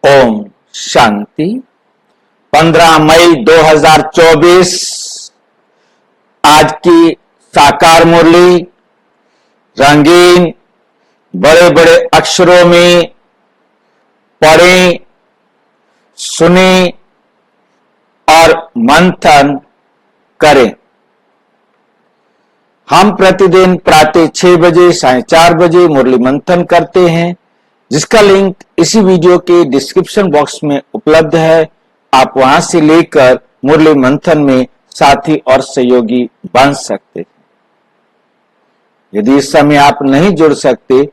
ओम शांति। 15 मई 2024 आज की साकार मुरली रंगीन बड़े बड़े अक्षरों में पढ़ें, सुने और मंथन करें। हम प्रतिदिन प्रातः 6 बजे 4:30 बजे मुरली मंथन करते हैं, जिसका लिंक इसी वीडियो के डिस्क्रिप्शन बॉक्स में उपलब्ध है। आप वहां से लेकर मुरली मंथन में साथी और सहयोगी बन सकते हैं। यदि इस समय आप नहीं जुड़ सकते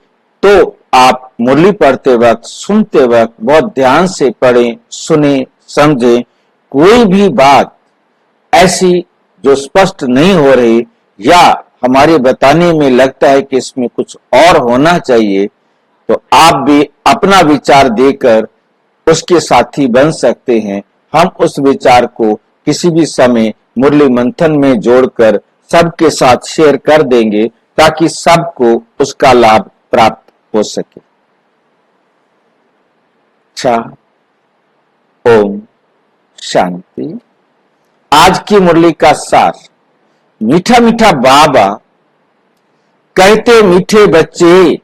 तो आप मुरली पढ़ते वक्त, सुनते वक्त बहुत ध्यान से पढ़ें, सुने, समझें। कोई भी बात ऐसी जो स्पष्ट नहीं हो रही या हमारे बताने में लगता है कि इसमें कुछ और होना चाहिए, तो आप भी अपना विचार देकर उसके साथी बन सकते हैं। हम उस विचार को किसी भी समय मुरली मंथन में जोड़कर सबके साथ शेयर कर देंगे ताकि सबको उसका लाभ प्राप्त हो सके। अच्छा, ओम शांति। आज की मुरली का सार। मीठा मीठा बाबा कहते, मीठे बच्चे,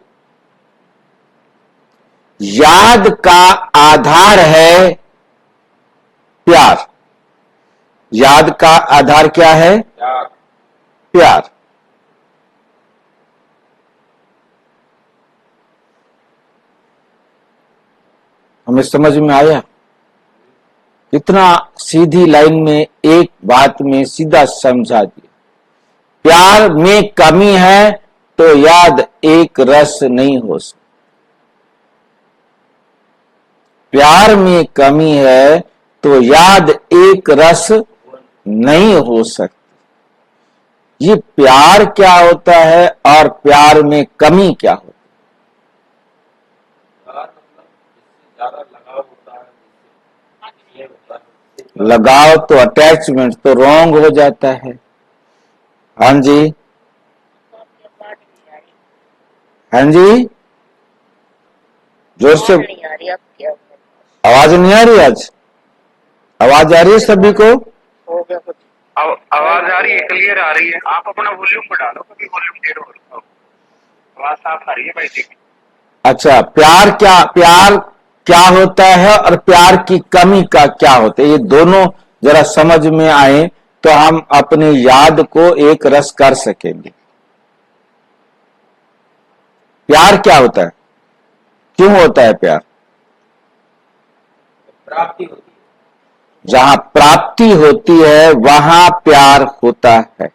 याद का आधार है प्यार। याद का आधार क्या है? प्यार। हमें समझ में आया? कितना सीधी लाइन में एक बात में सीधा समझा दिया। प्यार में कमी है तो याद एक रस नहीं हो सकती। प्यार में कमी है तो याद एक रस नहीं हो सकती। ये प्यार क्या होता है और प्यार में कमी क्या होती है? लगाव तो अटैचमेंट तो रॉन्ग हो जाता है। हाँ जी, हाँ जी, जोर से आवाज नहीं आ रही। आज आवाज आ रही है सभी को? हो गया कुछ? आवाज आ रही है, क्लियर आ रही है। आप अपना वॉल्यूम बढ़ा लो, क्योंकि वॉल्यूम डेढ़ हो रहा है। आवाज साफ आ रही है भाई जी। अच्छा, प्यार क्या होता है और प्यार की कमी का क्या होता है, ये दोनों जरा समझ में आए तो हम अपनी याद को एक रस कर सकेंगे। प्यार क्या होता है? क्यों होता है प्यार? प्राप्ति होती है। जहां प्राप्ति होती है वहां प्यार होता है।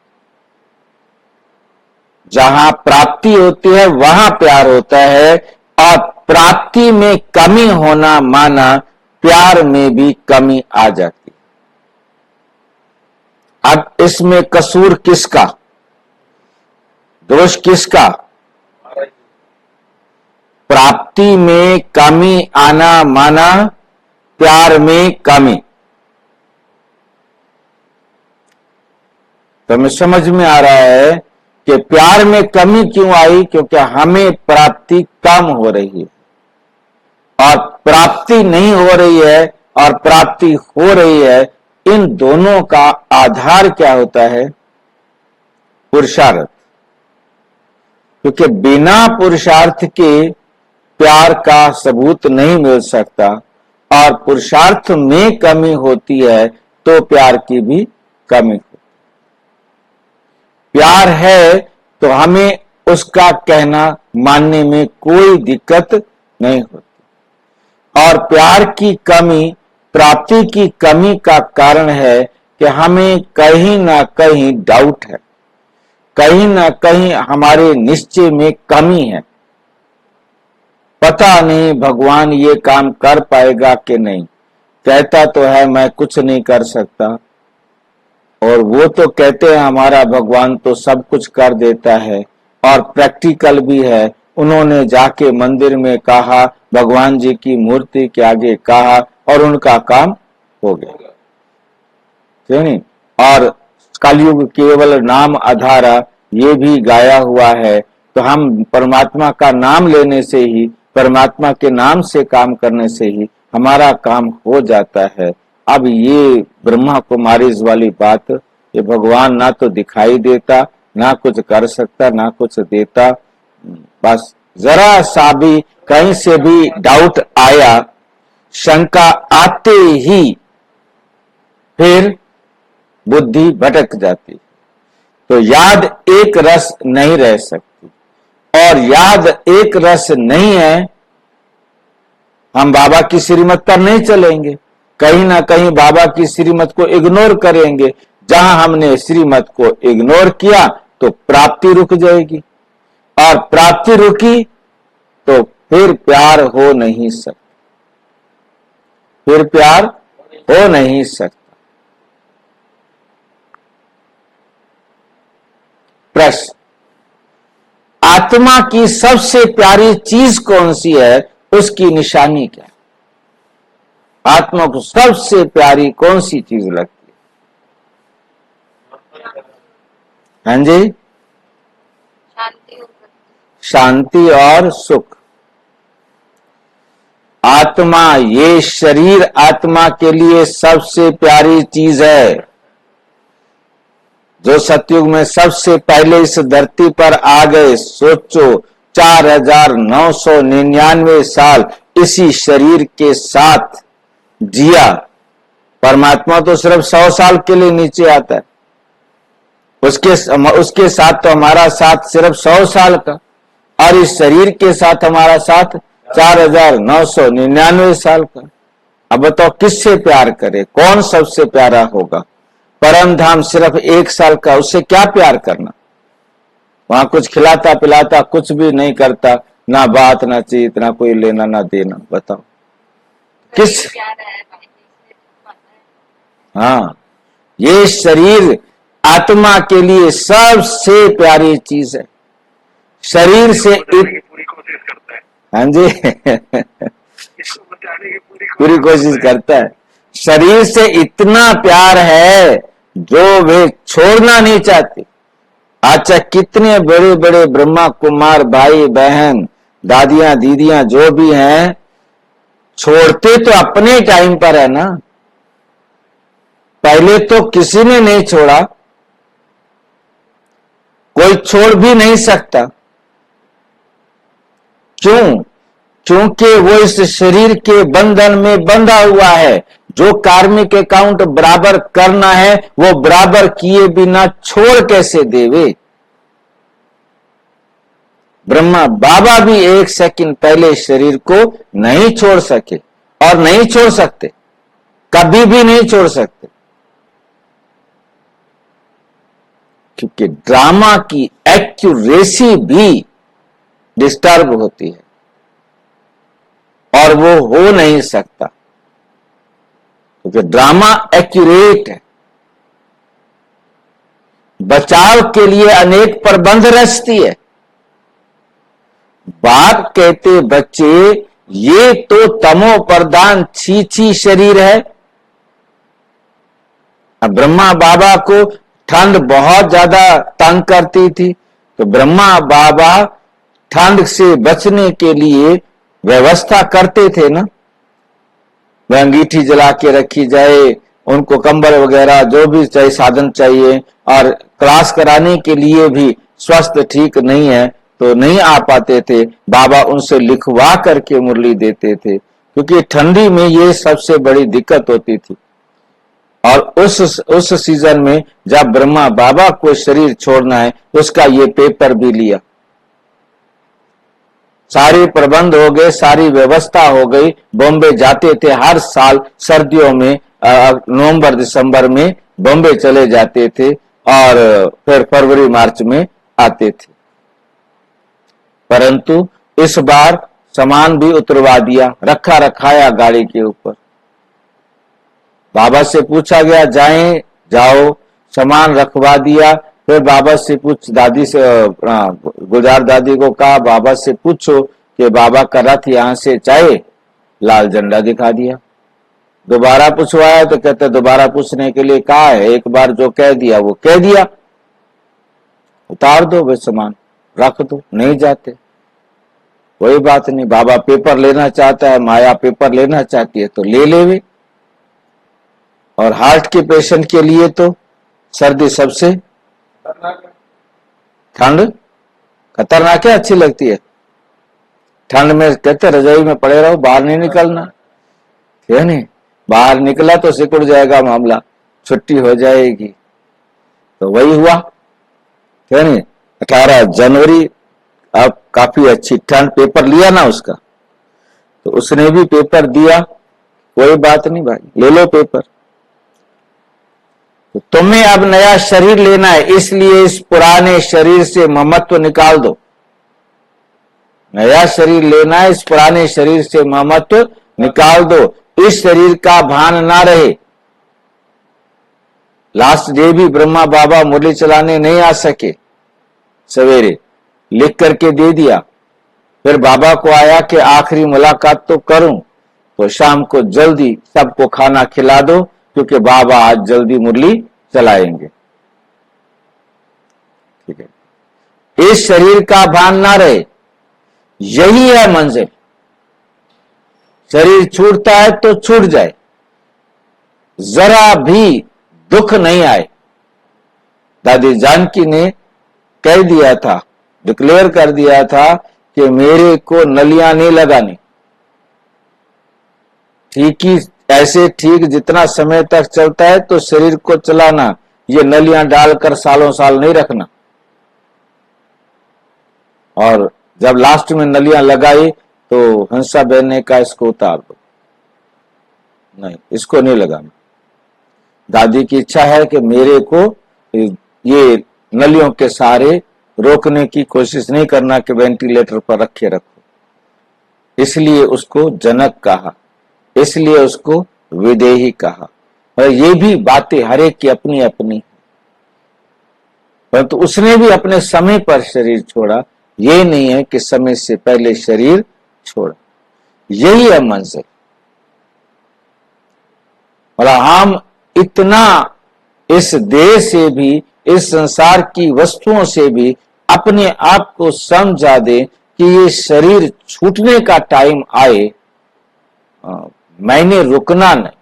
जहां प्राप्ति होती है वहां प्यार होता है, और प्राप्ति में कमी होना माना प्यार में भी कमी आ जाती है। अब इसमें कसूर किसका, दोष किसका? प्राप्ति में कमी आना माना प्यार में कमी। तो हमें समझ में आ रहा है कि प्यार में कमी क्यों आई, क्योंकि हमें प्राप्ति कम हो रही है और प्राप्ति नहीं हो रही है और प्राप्ति हो रही है। इन दोनों का आधार क्या होता है? पुरुषार्थ। क्योंकि बिना पुरुषार्थ के प्यार का सबूत नहीं मिल सकता, और पुरुषार्थ में कमी होती है तो प्यार की भी कमी होती। प्यार है तो हमें उसका कहना मानने में कोई दिक्कत नहीं होती, और प्यार की कमी प्राप्ति की कमी का कारण है कि हमें कहीं ना कहीं डाउट है, कहीं ना कहीं हमारे निश्चय में कमी है। पता नहीं भगवान ये काम कर पाएगा कि नहीं। कहता तो है मैं कुछ नहीं कर सकता, और वो तो कहते हैं हमारा भगवान तो सब कुछ कर देता है, और प्रैक्टिकल भी है। उन्होंने जाके मंदिर में कहा, भगवान जी की मूर्ति के आगे कहा, और उनका काम हो गया, क्यों नहीं? और कलयुग केवल नाम आधारा, ये भी गाया हुआ है। तो हम परमात्मा का नाम लेने से ही, परमात्मा के नाम से काम करने से ही हमारा काम हो जाता है। अब ये ब्रह्मा कुमारी वाली बात, ये भगवान ना तो दिखाई देता, ना कुछ कर सकता, ना कुछ देता। बस जरा सा भी कहीं से भी डाउट आया, शंका आते ही फिर बुद्धि भटक जाती। तो याद एक रस नहीं रह सकती, और याद एक रस नहीं है, हम बाबा की श्रीमत पर नहीं चलेंगे, कहीं ना कहीं बाबा की श्रीमत को इग्नोर करेंगे। जहां हमने श्रीमत को इग्नोर किया तो प्राप्ति रुक जाएगी, और प्राप्ति रुकी तो फिर प्यार हो नहीं सकता, फिर प्यार हो नहीं सकता। प्रश्न, आत्मा की सबसे प्यारी चीज कौन सी है, उसकी निशानी क्या है? आत्मा को सबसे प्यारी कौन सी चीज लगती है? हाँ जी, शांति और सुख। आत्मा, ये शरीर आत्मा के लिए सबसे प्यारी चीज है। जो सतयुग में सबसे पहले इस धरती पर आ गए, सोचो 4999 साल इसी शरीर के साथ जिया। परमात्मा तो सिर्फ 100 साल के लिए नीचे आता है, उसके साथ तो हमारा साथ सिर्फ 100 साल का, और इस शरीर के साथ हमारा साथ 4999 साल का। अब बताओ किससे प्यार करे, कौन सबसे प्यारा होगा? परम धाम सिर्फ 1 साल का, उससे क्या प्यार करना? वहां कुछ खिलाता पिलाता कुछ भी नहीं करता, ना बात ना चीत, ना कोई लेना ना देना। बताओ किस? हाँ, ये शरीर आत्मा के लिए सबसे प्यारी चीज है। शरीर से पूरी कोशिश करता है। हाँ जी इसको बचाने की पूरी कोशिश करता है। शरीर से इतना प्यार है जो वे छोड़ना नहीं चाहते। अच्छा, कितने बड़े बड़े ब्रह्मा कुमार भाई बहन दादियां दीदियां जो भी हैं, छोड़ते तो अपने टाइम पर है ना, पहले तो किसी ने नहीं छोड़ा, कोई छोड़ भी नहीं सकता। क्यों? क्योंकि वो इस शरीर के बंधन में बंधा हुआ है। जो कार्मिक अकाउंट बराबर करना है वो बराबर किए बिना छोड़ कैसे देवे? ब्रह्मा बाबा भी 1 सेकंड पहले शरीर को नहीं छोड़ सके, और नहीं छोड़ सकते, कभी भी नहीं छोड़ सकते, क्योंकि ड्रामा की एक्यूरेसी भी डिस्टर्ब होती है, और वो हो नहीं सकता, क्योंकि ड्रामा एक्यूरेट है। बचाव के लिए अनेक प्रबंध रचती है। बाप कहते बच्चे ये तो तमो प्रधान छी शरीर है। अब ब्रह्मा बाबा को ठंड बहुत ज्यादा तंग करती थी, तो ब्रह्मा बाबा ठंड से बचने के लिए व्यवस्था करते थे ना, वह अंगीठी जला के रखी जाए, उनको कंबल वगैरह जो भी चाहिए साधन चाहिए, और क्लास कराने के लिए भी स्वास्थ्य ठीक नहीं है तो नहीं आ पाते थे, बाबा उनसे लिखवा करके मुरली देते थे, क्योंकि ठंडी में ये सबसे बड़ी दिक्कत होती थी। और उस सीजन में जब ब्रह्मा बाबा को शरीर छोड़ना है, उसका ये पेपर भी लिया, सारे प्रबंध हो गए, सारी व्यवस्था हो गई। बॉम्बे जाते थे हर साल सर्दियों में, नवंबर दिसंबर में बॉम्बे चले जाते थे, और फिर फरवरी मार्च में आते थे। परंतु इस बार सामान भी उतरवा दिया, रखा रखाया गाड़ी के ऊपर। बाबा से पूछा गया जाएं, जाओ, सामान रखवा दिया। फिर बाबा से दादी से गुजार दादी को कहा बाबा से पूछो कि बाबा का रथ यहां से चाहे, लाल झंडा दिखा दिया। दोबारा पूछवाया तो कहते दोबारा पूछने के लिए कहा है, एक बार जो कह दिया वो कह दिया, उतार दो वे सामान, रख दो, नहीं जाते। कोई बात नहीं, बाबा पेपर लेना चाहता है, माया पेपर लेना चाहती है तो ले लेवे। और हार्ट के पेशेंट के लिए तो सर्दी सबसे ठंड खतरनाक है, अच्छी लगती है। ठंड में कहते रजाई में पड़े रहो, बाहर नहीं निकलना, है नहीं? बाहर निकला तो सिकुड़ जाएगा मामला, छुट्टी हो जाएगी। तो वही हुआ, है नहीं? 18 जनवरी अब काफी अच्छी ठंड, पेपर लिया ना उसका, तो उसने भी पेपर दिया। कोई बात नहीं भाई, ले लो पेपर। तो तुम्हें अब नया शरीर लेना है, इसलिए इस पुराने शरीर से ममत्व निकाल दो। नया शरीर लेना है, इस पुराने शरीर से ममत्व निकाल दो, इस शरीर का भान ना रहे। लास्ट डे भी ब्रह्मा बाबा मुरली चलाने नहीं आ सके, सवेरे लिख करके दे दिया। फिर बाबा को आया कि आखिरी मुलाकात तो करूं, तो शाम को जल्दी सबको खाना खिला दो, क्योंकि बाबा आज जल्दी मुरली चलाएंगे। ठीक है, इस शरीर का भान ना रहे, यही है मंजिल। शरीर छूटता है तो छूट जाए, जरा भी दुख नहीं आए। दादी जानकी ने कह दिया था, डिक्लेयर कर दिया था कि मेरे को नलियां नहीं लगानी। ठीक ही ऐसे ठीक जितना समय तक चलता है तो शरीर को चलाना, ये नलियां डालकर सालों साल नहीं रखना। और जब लास्ट में नलियां लगाई तो हंसा बहन ने कहा इसको उतार दो, नहीं इसको नहीं लगाना। दादी की इच्छा है कि मेरे को ये नलियों के सहारे रोकने की कोशिश नहीं करना कि वेंटिलेटर पर रखे रखो, इसलिए उसको जनक कहा, इसलिए उसको विदेही कहा। और ये भी बातें हर एक की अपनी अपनी, परंतु उसने भी अपने समय पर शरीर छोड़ा, ये नहीं है कि समय से पहले शरीर छोड़ा। यही है मंजिल। और हम इतना इस देह से भी, इस संसार की वस्तुओं से भी अपने आप को समझा दे कि ये शरीर छूटने का टाइम आए, मैंने रुकना नहीं।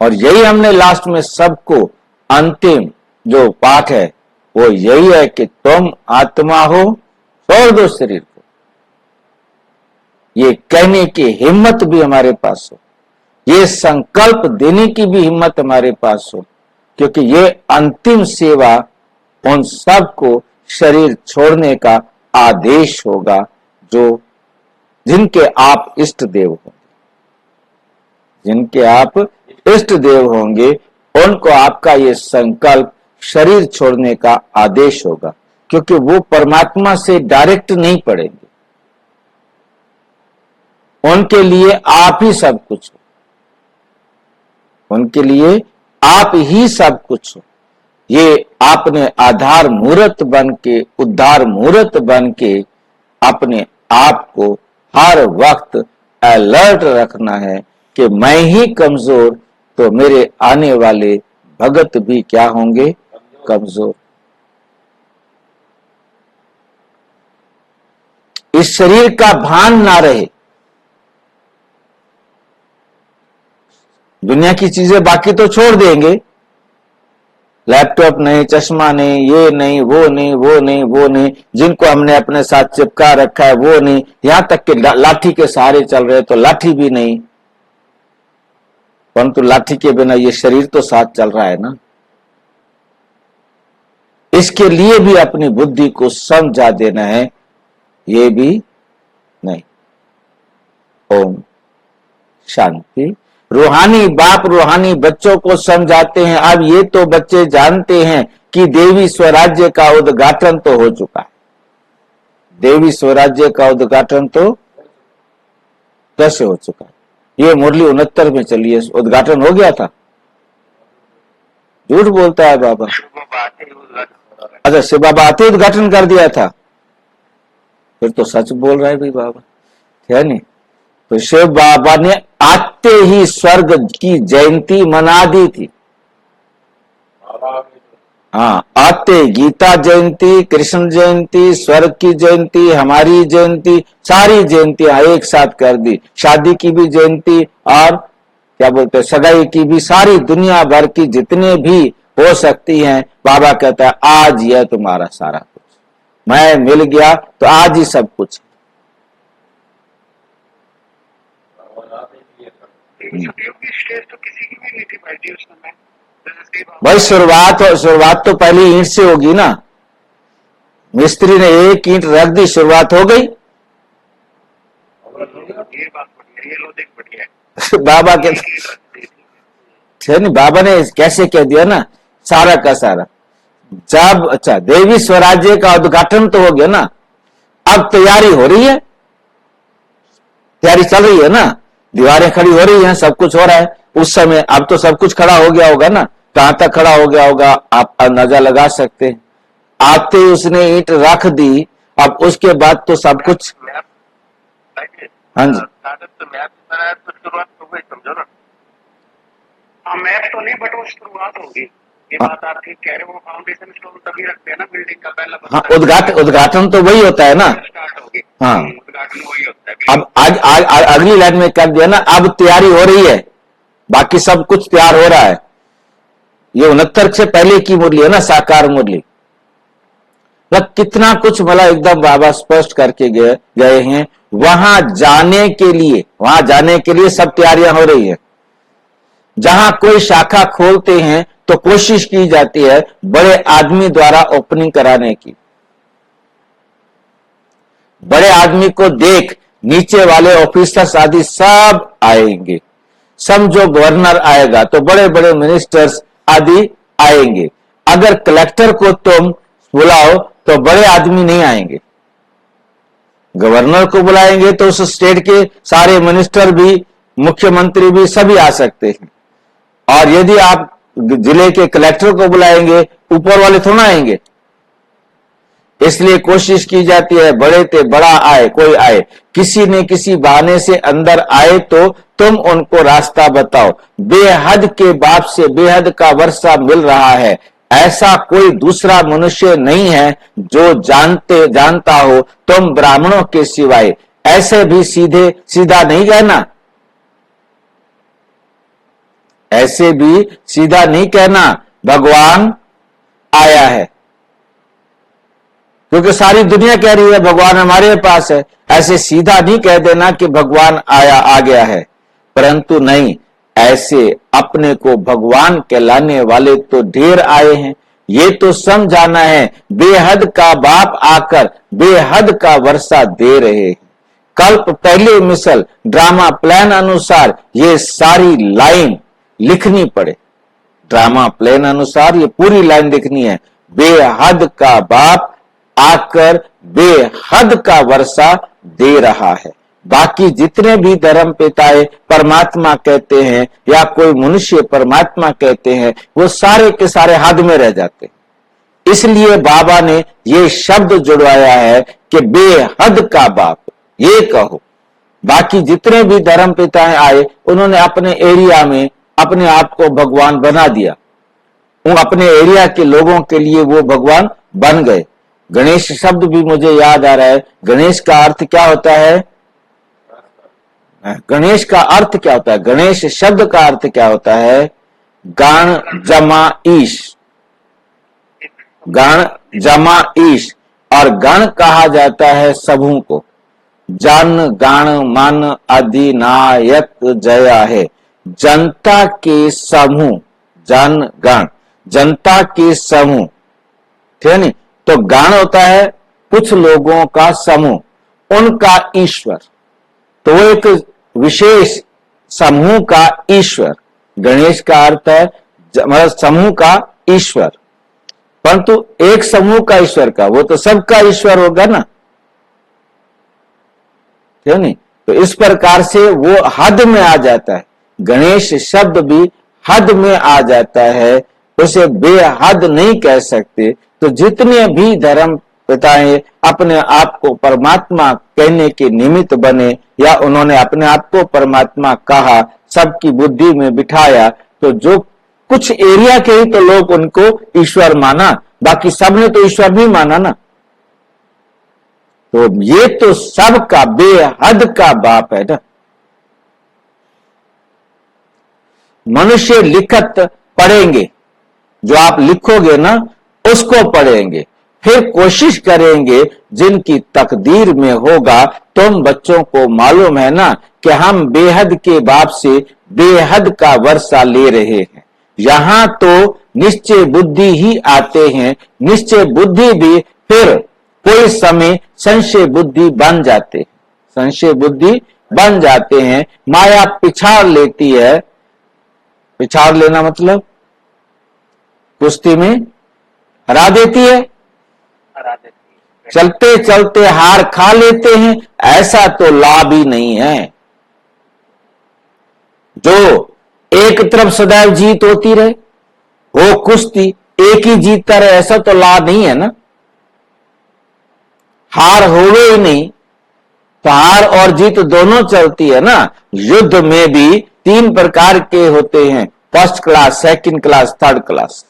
और यही हमने लास्ट में सबको अंतिम जो पाठ है वो यही है कि तुम आत्मा हो, छोड़ दो शरीर को। ये कहने की हिम्मत भी हमारे पास हो, ये संकल्प देने की भी हिम्मत हमारे पास हो, क्योंकि ये अंतिम सेवा उन सबको शरीर छोड़ने का आदेश होगा जो जिनके आप इष्ट देव होंगे, जिनके आप इष्ट देव होंगे, उनको आपका ये संकल्प शरीर छोड़ने का आदेश होगा, क्योंकि वो परमात्मा से डायरेक्ट नहीं पड़ेंगे। उनके लिए आप ही सब कुछ हो, उनके लिए आप ही सब कुछ हो। ये आपने आधार मूर्त बन के, उद्धार मूर्त बन के अपने आप को हर वक्त अलर्ट रखना है कि मैं ही कमजोर तो मेरे आने वाले भगत भी क्या होंगे, कमजोर। इस शरीर का भान ना रहे, दुनिया की चीजें बाकी तो छोड़ देंगे, लैपटॉप नहीं, चश्मा नहीं, ये नहीं, वो नहीं, वो नहीं, वो नहीं, जिनको हमने अपने साथ चिपका रखा है वो नहीं, यहां तक कि लाठी के सहारे चल रहे तो लाठी भी नहीं। परंतु लाठी के बिना ये शरीर तो साथ चल रहा है ना। इसके लिए भी अपनी बुद्धि को समझा देना है, ये भी नहीं। ओम शांति। रूहानी बाप रूहानी बच्चों को समझाते हैं। अब ये तो बच्चे जानते हैं कि देवी स्वराज्य का उद्घाटन तो हो चुका है, देवी स्वराज्य का उद्घाटन तो कैसे हो चुका है। ये मुरली 69 में चली है, उद्घाटन हो गया था। झूठ बोलता है बाबा। अच्छा, शिव बाबा आते उद्घाटन कर दिया था, फिर तो सच बोल रहा है भाई बाबा, है नहीं? तो शिव बाबा ने आते ही स्वर्ग की जयंती मना दी थी। हाँ, आते गीता जयंती, कृष्ण जयंती, स्वर्ग की जयंती, हमारी जयंती, सारी जयंतियां एक साथ कर दी। शादी की भी जयंती और क्या बोलते हैं सगाई की भी, सारी दुनिया भर की जितने भी हो सकती हैं, बाबा कहता है आज यह तुम्हारा सारा कुछ, मैं मिल गया तो आज ही सब कुछ। छुट्टियों की स्टेज तो किसी की भी नहीं थी भाई जी उस समय। भाई शुरुआत तो पहली ईंट से होगी ना। मिस्त्री ने एक ईंट रख दी, शुरुआत हो गई। ये बात बढ़िया, ये लॉजिक बढ़िया है। बाबा के नहीं, बाबा ने कैसे कह दिया ना सारा का सारा। जब अच्छा देवी स्वराज्य का उद्घाटन तो हो गया ना, अब तैयारी हो रही है, तैयारी चल रही है ना, दीवारें खड़ी हो रही हैं, सब कुछ हो रहा है। उस समय अब तो सब कुछ खड़ा हो गया होगा ना, कहां तक खड़ा हो गया होगा आप अंदाजा लगा सकते हैं। आते उसने ईंट रख दी, अब उसके बाद तो सब कुछ। हाँ जी, शुरुआत हो गई, समझो ना। हाँ, मैप तो नहीं बट वो शुरुआत होगी। ये बात आप ठीक कह रहे हो, वो फाउंडेशन स्टोन तभी रखते हैं ना बिल्डिंग का पहला। हाँ, उद्घाटन तो वही होता है ना, स्टार्ट होगी। हाँ उद्घाटन वही होता है। अब आज अगली लाइन में कर दिया ना, अब तैयारी हो रही है, बाकी सब कुछ तैयार हो रहा है। ये 69 से पहले की मुरली है ना, साकार मुरली। मतलब कितना कुछ मतलब एकदम बाबा स्पष्ट करके गए हैं। वहां जाने के लिए सब तैयारियां हो रही है। जहां कोई शाखा खोलते हैं तो कोशिश की जाती है बड़े आदमी द्वारा ओपनिंग कराने की। बड़े आदमी को देख नीचे वाले ऑफिसर्स आदि सब आएंगे। समझो गवर्नर आएगा तो बड़े बड़े मिनिस्टर्स आदि आएंगे। अगर कलेक्टर को तुम बुलाओ तो बड़े आदमी नहीं आएंगे। गवर्नर को बुलाएंगे तो उस स्टेट के सारे मिनिस्टर भी, मुख्यमंत्री भी सभी आ सकते हैं। और यदि आप जिले के कलेक्टर को बुलाएंगे, ऊपर वाले थोड़ा आएंगे। इसलिए कोशिश की जाती है बड़े ते बड़ा आए, कोई आए, किसी न किसी बहाने से अंदर आए तो तुम उनको रास्ता बताओ। बेहद के बाप से बेहद का वर्षा मिल रहा है, ऐसा कोई दूसरा मनुष्य नहीं है जो जानता हो तुम ब्राह्मणों के सिवाय। ऐसे भी सीधा नहीं कहना, ऐसे भी सीधा नहीं कहना भगवान आया है, क्योंकि सारी दुनिया कह रही है भगवान हमारे पास है। ऐसे सीधा नहीं कह देना कि भगवान आ गया है, परंतु नहीं, ऐसे अपने को भगवान कहलाने वाले तो ढेर आए हैं। ये तो समझाना है बेहद का बाप आकर बेहद का वर्षा दे रहे हैं। कल्प पहले मिसल ड्रामा प्लान अनुसार ये सारी लाइन लिखनी पड़े। ड्रामा प्लान अनुसार ये पूरी लाइन लिखनी है। बेहद का बाप आकर बेहद का वर्षा दे रहा है। बाकी जितने भी धर्म पिताएं परमात्मा कहते हैं या कोई मनुष्य परमात्मा कहते हैं, वो सारे के सारे हद में रह जाते हैं। इसलिए बाबा ने ये शब्द जुड़वाया है कि बेहद का बाप, ये कहो। बाकी जितने भी धर्म पिताएं आए, उन्होंने अपने एरिया में अपने आप को भगवान बना दिया। वो अपने एरिया के लोगों के लिए वो भगवान बन गए। गणेश शब्द भी मुझे याद आ रहा है। गणेश का अर्थ क्या होता है? गणेश का अर्थ क्या होता है? गणेश शब्द का अर्थ क्या होता है? गण जमा ईश, गण जमा ईश। और गण कहा जाता है समूह को। जन गण मन अधिनायक जया है, जनता के समूह, जन गण, जनता के समूह, ठीक है नहीं? तो गण होता है कुछ लोगों का समूह, उनका ईश्वर। तो वो एक विशेष समूह का ईश्वर। गणेश का अर्थ है मतलब समूह का ईश्वर, परंतु एक समूह का ईश्वर का, वो तो सबका ईश्वर होगा ना, क्यों नहीं? तो इस प्रकार से वो हद में आ जाता है। गणेश शब्द भी हद में आ जाता है, उसे बेहद नहीं कह सकते। तो जितने भी धर्म पिताएं अपने आप को परमात्मा कहने के निमित्त बने या उन्होंने अपने आप को परमात्मा कहा, सबकी बुद्धि में बिठाया, तो जो कुछ एरिया के ही तो लोग उनको ईश्वर माना, बाकी सबने तो ईश्वर भी माना ना। तो ये तो सबका बेहद का बाप है ना। मनुष्य लिखत पढ़ेंगे, जो आप लिखोगे ना उसको पढ़ेंगे, फिर कोशिश करेंगे जिनकी तकदीर में होगा। तुम बच्चों को मालूम है ना कि हम बेहद के बाप से बेहद का वर्षा ले रहे हैं। यहां तो निश्चय बुद्धि ही आते हैं, निश्चय बुद्धि भी फिर कोई समय संशय बुद्धि बन जाते, संशय बुद्धि बन जाते हैं। माया पिछाड़ लेती है, पिछाड़ लेना मतलब कुश्ती में हरा देती है, चलते चलते हार खा लेते हैं, ऐसा तो लाभ ही नहीं है। जो एक तरफ सदैव जीत होती रहे, वो कुश्ती एक ही जीतता रहे, ऐसा तो लाभ नहीं है ना। हार होवे ही नहीं, तो हार और जीत दोनों चलती है ना। युद्ध में भी 3 प्रकार के होते हैं, first class, second class, third class.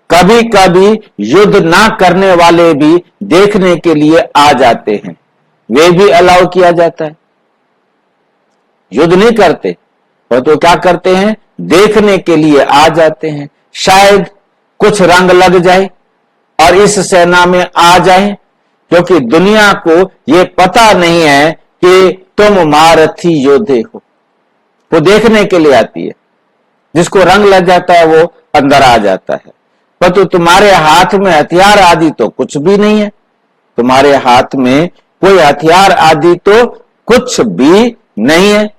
कभी कभी युद्ध ना करने वाले भी देखने के लिए आ जाते हैं, वे भी अलाउ किया जाता है। युद्ध नहीं करते पर तो क्या करते हैं, देखने के लिए आ जाते हैं। शायद कुछ रंग लग जाए और इस सेना में आ जाए, क्योंकि दुनिया को यह पता नहीं है कि तुम महारथी योद्धे हो। वो देखने के लिए आती है, जिसको रंग लग जाता है वो अंदर आ जाता है। पर तो तुम्हारे हाथ में हथियार आदि तो कुछ भी नहीं है, तुम्हारे हाथ में कोई हथियार आदि तो कुछ भी नहीं है।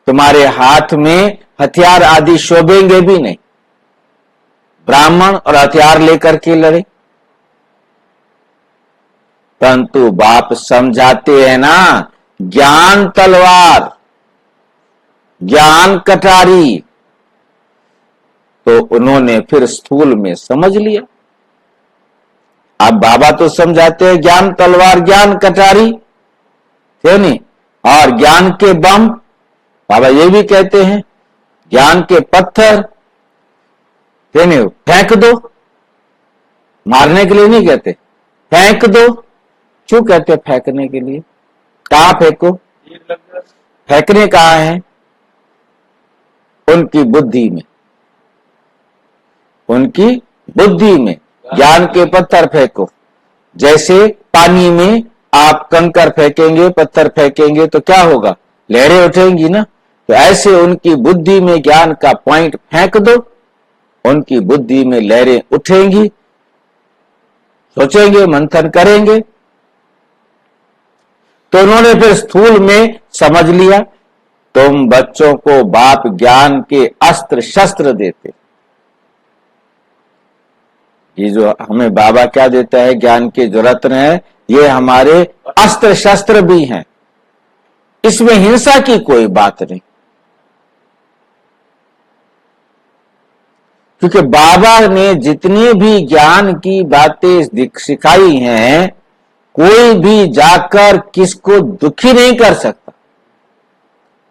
तुम्हारे हाथ में हथियार आदि शोभेंगे भी नहीं। ब्राह्मण और हथियार लेकर के लड़े, परंतु बाप समझाते हैं ना, ज्ञान तलवार, ज्ञान कटारी। तो उन्होंने फिर स्थूल में समझ लिया। अब बाबा तो समझाते हैं ज्ञान तलवार, ज्ञान कटारी, क्यों नहीं, और ज्ञान के बम। बाबा ये भी कहते हैं ज्ञान के पत्थर, क्यों नहीं, फेंक दो। मारने के लिए नहीं कहते, फेंक दो। क्यों कहते फेंकने के लिए? कहां फेंको? फेंकने कहां है? उनकी बुद्धि में, उनकी बुद्धि में ज्ञान के पत्थर फेंको। जैसे पानी में आप कंकर फेंकेंगे, पत्थर फेंकेंगे तो क्या होगा, लहरें उठेंगी ना। तो ऐसे उनकी बुद्धि में ज्ञान का पॉइंट फेंक दो, उनकी बुद्धि में लहरें उठेंगी, सोचेंगे, मंथन करेंगे। तो उन्होंने फिर स्थूल में समझ लिया, तुम बच्चों को बाप ज्ञान के अस्त्र शस्त्र देते। ये जो हमें बाबा क्या देता है, ज्ञान के जो रत्न है, ये हमारे अस्त्र शस्त्र भी हैं। इसमें हिंसा की कोई बात नहीं, क्योंकि बाबा ने जितनी भी ज्ञान की बातें सिखाई हैं, कोई भी जाकर किसको दुखी नहीं कर सकता।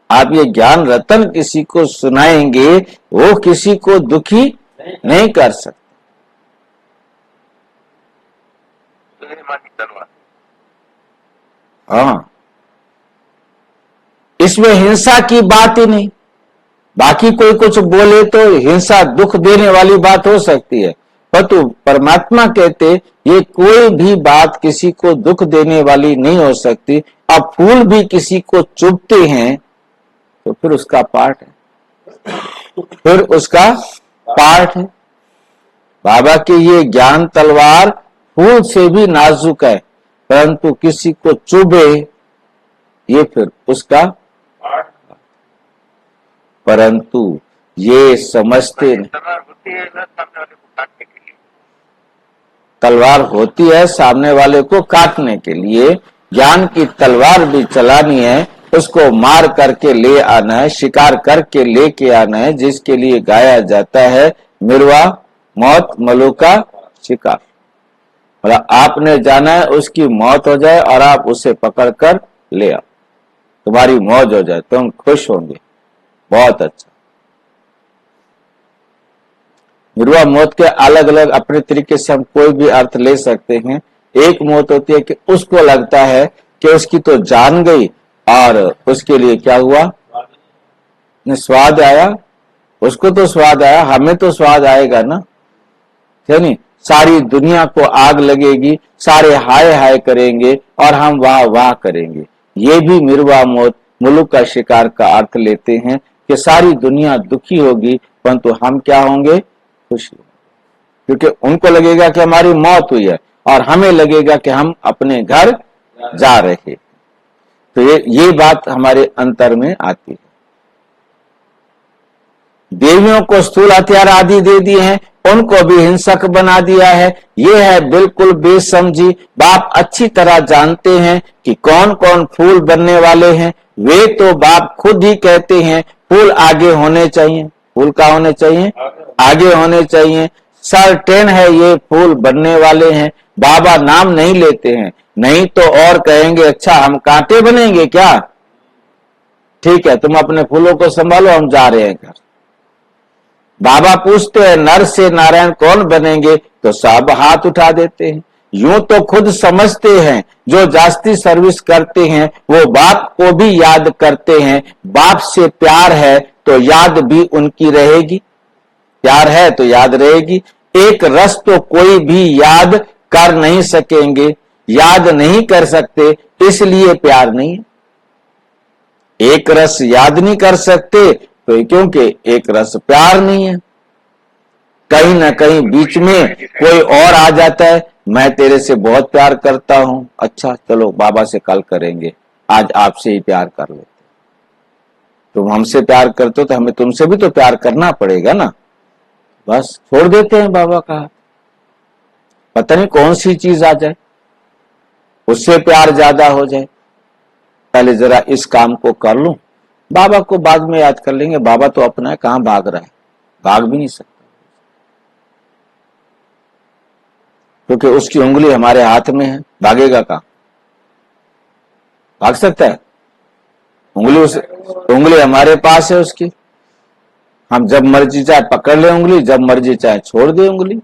आप ये ज्ञान रतन किसी को सुनाएंगे, वो किसी को दुखी नहीं कर सकता। हाँ, इसमें हिंसा की बात ही नहीं। बाकी कोई कुछ बोले तो हिंसा, दुख देने वाली बात हो सकती है, परंतु परमात्मा कहते ये कोई भी बात किसी को दुख देने वाली नहीं हो सकती। अब फूल भी किसी को चुभते हैं तो फिर उसका पार्ट है, फिर उसका पार्ट है। बाबा की ये ज्ञान तलवार फूल से भी नाजुक है, परंतु किसी को चुभे ये फिर उसका, परंतु ये समझते नहीं। तलवार होती है सामने वाले को काटने के लिए, ज्ञान की तलवार भी चलानी है, उसको मार करके ले आना है, शिकार करके लेके आना है, जिसके लिए गाया जाता है मिरवा मौत मलुका शिकार। और आपने जाना है उसकी मौत हो जाए और आप उसे पकड़कर ले आओ, तुम्हारी मौज हो जाए, तुम खुश होंगे। बहुत अच्छा। निर्वाह मौत के अलग अलग अपने तरीके से हम कोई भी अर्थ ले सकते हैं। एक मौत होती है कि उसको लगता है कि उसकी तो जान गई और उसके लिए क्या हुआ, स्वाद आया, उसको तो स्वाद आया, हमें तो स्वाद आएगा ना, है नहीं। सारी दुनिया को आग लगेगी, सारे हाय हाय करेंगे और हम वाह वाह करेंगे। ये भी निर्वाह मौत मुल्क का शिकार का अर्थ लेते हैं कि सारी दुनिया दुखी होगी परंतु हम क्या होंगे, खुशी, क्योंकि उनको लगेगा कि हमारी मौत हुई है और हमें लगेगा कि हम अपने घर जा रहे। तो ये बात हमारे अंतर में आती है। देवियों को स्थूल हथियार आदि दे दिए हैं, उनको भी हिंसक बना दिया है। ये है बिल्कुल बेसमझी। बाप अच्छी तरह जानते हैं कि कौन कौन फूल बनने वाले हैं। वे तो बाप खुद ही कहते हैं फूल आगे होने चाहिए। फूल का होने चाहिए, आगे होने चाहिए। सर्टेन है ये फूल बनने वाले हैं। बाबा नाम नहीं लेते हैं, नहीं तो और कहेंगे अच्छा हम कांटे बनेंगे क्या, ठीक है तुम अपने फूलों को संभालो, हम जा रहे हैं घर। बाबा पूछते हैं नर से नारायण कौन बनेंगे, तो सब हाथ उठा देते हैं। यूं तो खुद समझते हैं जो जास्ती सर्विस करते हैं वो बाप को भी याद करते हैं। बाप से प्यार है तो याद भी उनकी रहेगी, प्यार है तो याद रहेगी। एक रस तो कोई भी याद कर नहीं सकेंगे, याद नहीं कर सकते इसलिए प्यार नहीं है। एक रस याद नहीं कर सकते तो क्योंकि एक रस प्यार नहीं है। कहीं ना कहीं बीच में कोई और आ जाता है, मैं तेरे से बहुत प्यार करता हूं, अच्छा चलो बाबा से कल करेंगे, आज आपसे ही प्यार कर लेते। तुम हमसे प्यार करते हो तो हमें तुमसे भी तो प्यार करना पड़ेगा ना। बस छोड़ देते हैं बाबा का, पता नहीं कौन सी चीज आ जाए उससे प्यार ज्यादा हो जाए। पहले जरा इस काम को कर लूं, बाबा को बाद में याद कर लेंगे। बाबा तो अपना है, कहां भाग रहा है, भाग भी नहीं सकता क्योंकि उसकी उंगली हमारे हाथ में है। भागेगा कहां, भाग सकता है? उंगली हमारे पास है उसकी, हम जब मर्जी चाहे पकड़ ले उंगली, जब मर्जी चाहे छोड़ दे उंगली।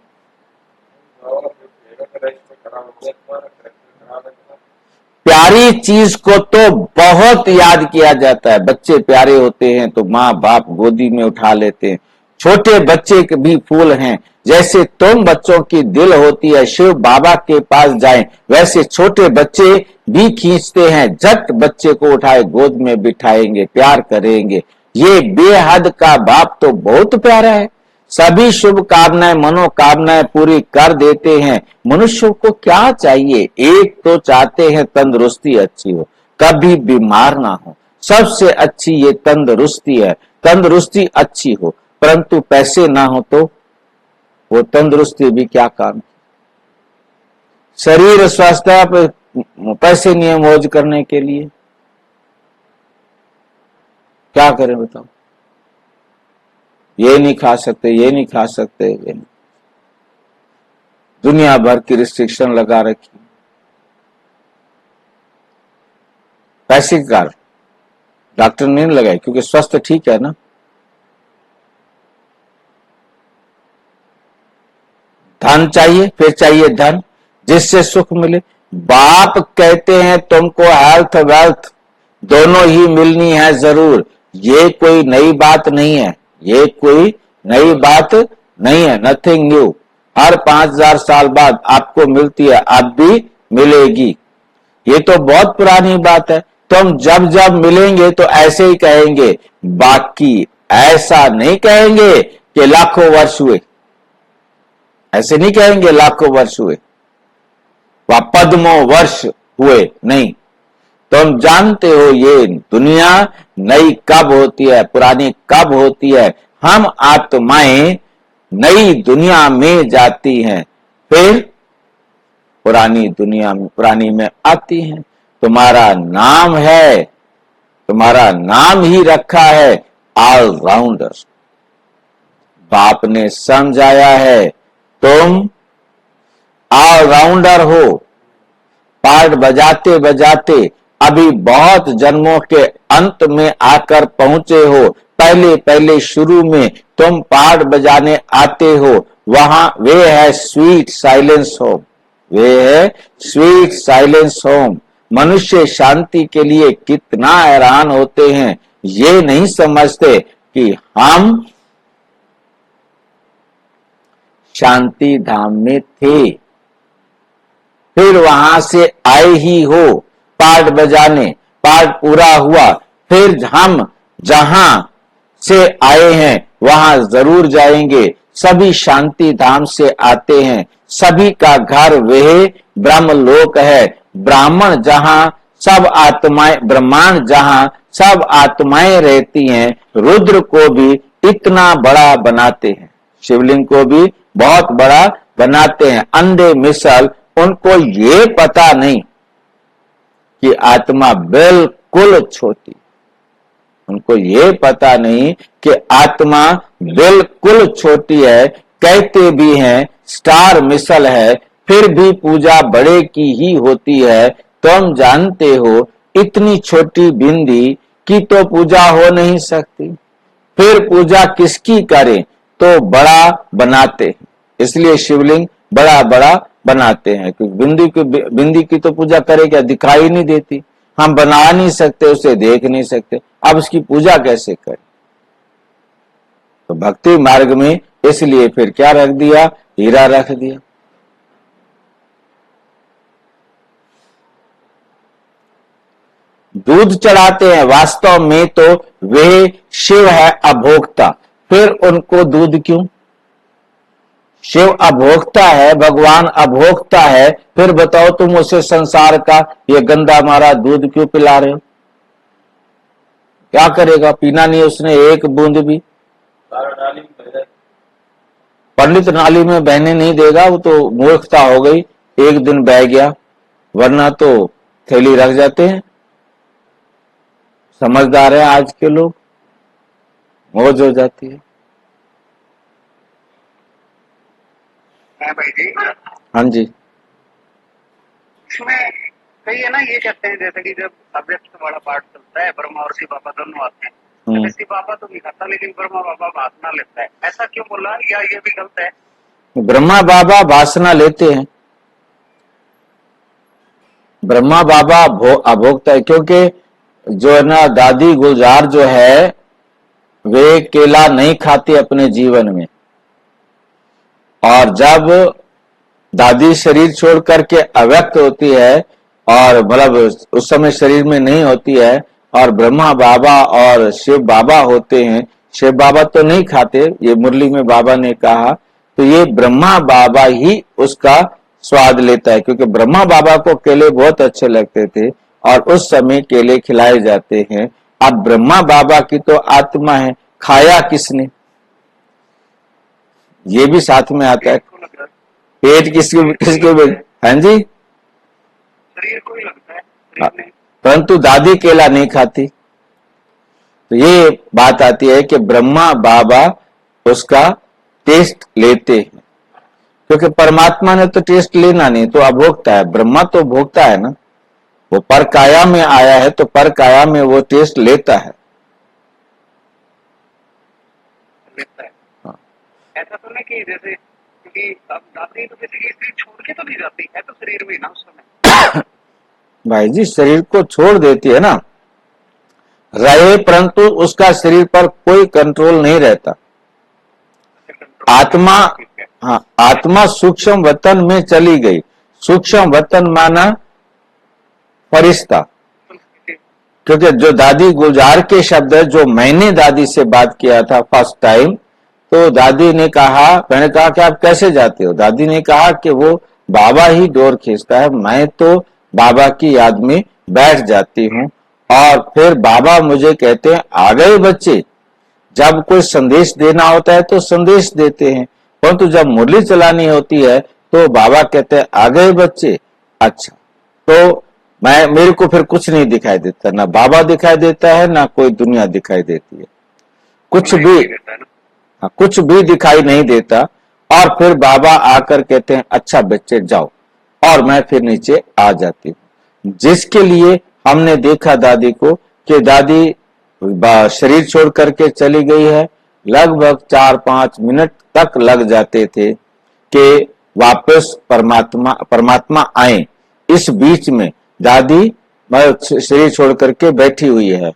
प्यारी चीज को तो बहुत याद किया जाता है। बच्चे प्यारे होते हैं तो माँ बाप गोदी में उठा लेते हैं। छोटे बच्चे भी फूल हैं, जैसे तुम बच्चों की दिल होती है शिव बाबा के पास जाएं, वैसे छोटे बच्चे भी खींचते हैं। झट बच्चे को उठाए गोद में बिठाएंगे, प्यार करेंगे। ये बेहद का बाप तो बहुत प्यारा है। सभी शुभ कामनाएं मनोकामनाएं पूरी कर देते हैं। मनुष्यों को क्या चाहिए, एक तो चाहते हैं तंदुरुस्ती अच्छी हो, कभी बीमार ना हो। सबसे अच्छी ये तंदुरुस्ती है, तंदुरुस्ती अच्छी हो, परंतु पैसे ना हो तो वो तंदुरुस्ती भी क्या काम। शरीर स्वस्थ है, पैसे नहीं है मौज करने के लिए, क्या करें बताओ। ये नहीं खा सकते, ये नहीं खा सकते, ये नहीं। दुनिया भर की रिस्ट्रिक्शन लगा रखी पैसे के कारण। डॉक्टर ने नहीं लगाई क्योंकि स्वास्थ्य ठीक है ना। धन चाहिए, फिर चाहिए धन जिससे सुख मिले। बाप कहते हैं तुमको हेल्थ वेल्थ दोनों ही मिलनी है जरूर। ये कोई नई बात नहीं है, ये कोई नई बात नहीं है, नथिंग न्यू। हर 5000 साल बाद आपको मिलती है, अब भी मिलेगी। ये तो बहुत पुरानी बात है। तुम जब जब मिलेंगे तो ऐसे ही कहेंगे, बाकी ऐसा नहीं कहेंगे कि लाखों वर्ष हुए, ऐसे नहीं कहेंगे लाखों वर्ष हुए व पद्मों वर्ष हुए, नहीं। तुम जानते हो ये दुनिया नई कब होती है, पुरानी कब होती है। हम आत्माएं नई दुनिया में जाती हैं, फिर पुरानी दुनिया में, पुरानी में आती हैं। तुम्हारा नाम है, तुम्हारा नाम ही रखा है ऑलराउंडर। बाप ने समझाया है तुम ऑलराउंडर हो। पार्ट बजाते बजाते अभी बहुत जन्मों के अंत में आकर पहुंचे हो। पहले पहले शुरू में तुम पाठ बजाने आते हो, वहां वे है स्वीट साइलेंस होम, वे है स्वीट साइलेंस होम। मनुष्य शांति के लिए कितना हैरान होते हैं, ये नहीं समझते कि हम शांति धाम में थे, फिर वहां से आए ही हो पाठ बजाने, पाठ पूरा हुआ, फिर हम जहां से आए हैं वहां जरूर जाएंगे। सभी शांति धाम से आते हैं, सभी का घर वह ब्रह्मलोक है। ब्राह्मण जहां सब आत्माएं, ब्रह्मांड जहां सब आत्माएं रहती हैं, रुद्र को भी इतना बड़ा बनाते हैं, शिवलिंग को भी बहुत बड़ा बनाते हैं। अंधे मिसल उनको ये पता नहीं कि आत्मा बिल्कुल छोटी, उनको ये पता नहीं कि आत्मा बिल्कुल छोटी है। कहते भी हैं स्टार मिसल है, फिर भी पूजा बड़े की ही होती है। तुम जानते हो इतनी छोटी बिंदी की तो पूजा हो नहीं सकती, फिर पूजा किसकी करें, तो बड़ा बनाते हैं। इसलिए शिवलिंग बड़ा बड़ा बनाते हैं, क्योंकि बिंदी की तो पूजा करे क्या, दिखाई नहीं देती, हम बना नहीं सकते, उसे देख नहीं सकते, अब उसकी पूजा कैसे करें। तो भक्ति मार्ग में इसलिए फिर क्या रख दिया, हीरा रख दिया। दूध चढ़ाते हैं, वास्तव में तो वे शिव है अभोक्ता, फिर उनको दूध क्यों। शिव अभोक्ता है, भगवान अभोक्ता है, फिर बताओ तुम उसे संसार का ये गंदा मारा दूध क्यों पिला रहे हो। क्या करेगा, पीना नहीं उसने एक बूंद भी, पंडित नाली में बहने नहीं देगा, वो तो मूर्खता हो गई, एक दिन बह गया, वरना तो थैली रख जाते हैं। समझदार है आज के लोग, मौज हो जाती है। भाई जी, हाँ जी, इसमें कई है ना, ये कहते हैं जैसे कि जब अव्यक्त वाला पाठ चलता है, ब्रह्मा और शिव बाबा दोनों आते हैं, तो शिव बाबा तो नहीं खाता, लेकिन ब्रह्मा बाबा भाषणा लेता है, ऐसा क्यों बोला, या ये भी गलत है। ब्रह्मा बाबा भाषणा लेते हैं, ब्रह्मा बाबा अभोक्ता है, क्योंकि जो है ना दादी गुलजार जो है वे केला नहीं खाती अपने जीवन में, और जब दादी शरीर छोड़ करके अव्यक्त होती है और मतलब उस समय शरीर में नहीं होती है, और ब्रह्मा बाबा और शिव बाबा होते हैं, शिव बाबा तो नहीं खाते, ये मुरली में बाबा ने कहा, तो ये ब्रह्मा बाबा ही उसका स्वाद लेता है, क्योंकि ब्रह्मा बाबा को केले बहुत अच्छे लगते थे और उस समय केले खिलाए जाते हैं। अब ब्रह्मा बाबा की तो आत्मा है, खाया किसने, ये भी साथ में आता है। पेट किसके हाँ जी, शरीर को ही लगता है, परंतु दादी केला नहीं खाती। तो ये बात आती है कि ब्रह्मा बाबा उसका टेस्ट लेते हैं, क्योंकि परमात्मा ने तो टेस्ट लेना नहीं, तो अभोक्ता है, ब्रह्मा तो भोक्ता है ना, वो पर काया में आया है तो पर काया में वो टेस्ट लेता है। ऐसा तो नहीं कि जैसे, क्योंकि अब दादी तो किसी की स्त्री छोड़ के तो नहीं जाती है, तो शरीर में ना उस समय भाई जी शरीर को छोड़ देती है ना, रहे, परंतु उसका शरीर पर कोई कंट्रोल नहीं रहता। आत्मा, हाँ, आत्मा सूक्ष्म वतन में चली गई। सूक्ष्म वतन माना फरिश्ता, क्योंकि जो दादी गुलजार के शब्द है, जो मैंने दादी से बात किया था फर्स्ट टाइम, तो दादी ने कहा, मैंने कहा कि आप कैसे जाते हो, दादी ने कहा कि वो बाबा ही डोर खींचता है, मैं तो बाबा की याद में बैठ जाती हूँ, और फिर बाबा मुझे कहते हैं आ गए बच्चे। जब कोई संदेश देना होता है तो संदेश देते हैं, परंतु जब मुरली चलानी होती है तो बाबा कहते हैं आ गए बच्चे। अच्छा, तो मेरे को फिर कुछ नहीं दिखाई देता, ना बाबा दिखाई देता है, ना कोई दुनिया दिखाई देती है, कुछ भी दिखाई नहीं देता। और फिर बाबा आकर कहते हैं अच्छा बच्चे जाओ, और मैं फिर नीचे आ जाती हूँ। जिसके लिए हमने देखा दादी को कि दादी शरीर छोड़ करके चली गई है। लगभग 4-5 मिनट तक लग जाते थे कि वापस परमात्मा आए। इस बीच में दादी शरीर छोड़ करके बैठी हुई है,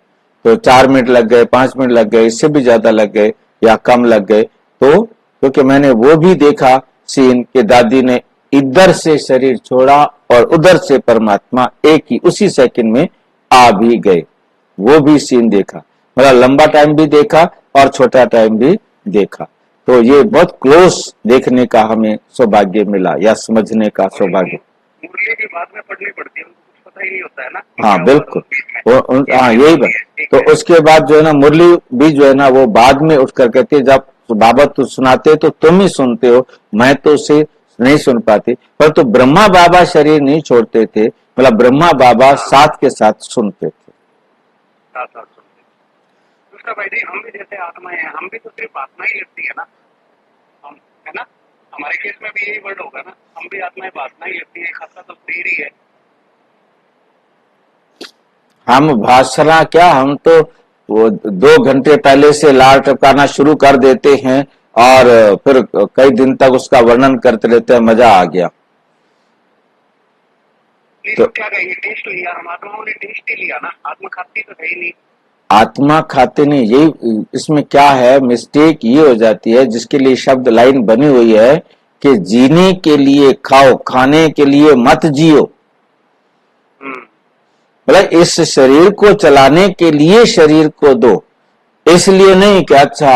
तो 4 मिनट लग गए, 5 मिनट लग गए, इससे भी ज्यादा लग गए या कम लग गए। तो क्योंकि मैंने वो भी देखा सीन कि दादी ने इधर से शरीर छोड़ा और उधर से परमात्मा एक ही उसी सेकंड में आ भी गए, वो भी सीन देखा। मतलब लंबा टाइम भी देखा और छोटा टाइम भी देखा। तो ये बहुत क्लोज देखने का हमें सौभाग्य मिला या समझने का सौभाग्य। मुरली भी बाद में पढ़नी पड़ती है, उनको कुछ पता ही नहीं होता है ना। हाँ बिल्कुल, हाँ यही बात। तो उसके बाद जो है ना मुरली भी जो है ना वो बाद में उठकर कहती है, जब बाबा तो सुनाते तो तुम ही सुनते हो, मैं तो उसे नहीं सुन पाती। पर तो ब्रह्मा बाबा शरीर नहीं छोड़ते थे, मतलब ब्रह्मा बाबा साथ के साथ सुनते थे। दूसरा भाई जी, हम भी जैसे आत्मा है, हम भी तो सिर्फ आत्मा ही लगती है ना, हम है ना, हमारे केस में भी यही वर्ड होगा ना, हम भी आत्मा है, आत्मा ही लगती है, खाता तो शरीर ही है। हम भाषणा क्या, हम तो वो 2 घंटे पहले से लाल टपकाना शुरू कर देते हैं और फिर कई दिन तक उसका वर्णन करते रहते हैं, मजा आ गया। तो क्या कहेंगे, टेस्ट लिया, हम आत्माओं ने टेस्ट ही लिया ना, आत्मा खाती तो है ही नहीं। आत्मा खाते नहीं, यही इसमें क्या है मिस्टेक ये हो जाती है, जिसके लिए शब्द लाइन बनी हुई है कि जीने के लिए खाओ, खाने के लिए मत जियो। मतलब इस शरीर को चलाने के लिए शरीर को दो, इसलिए नहीं कि अच्छा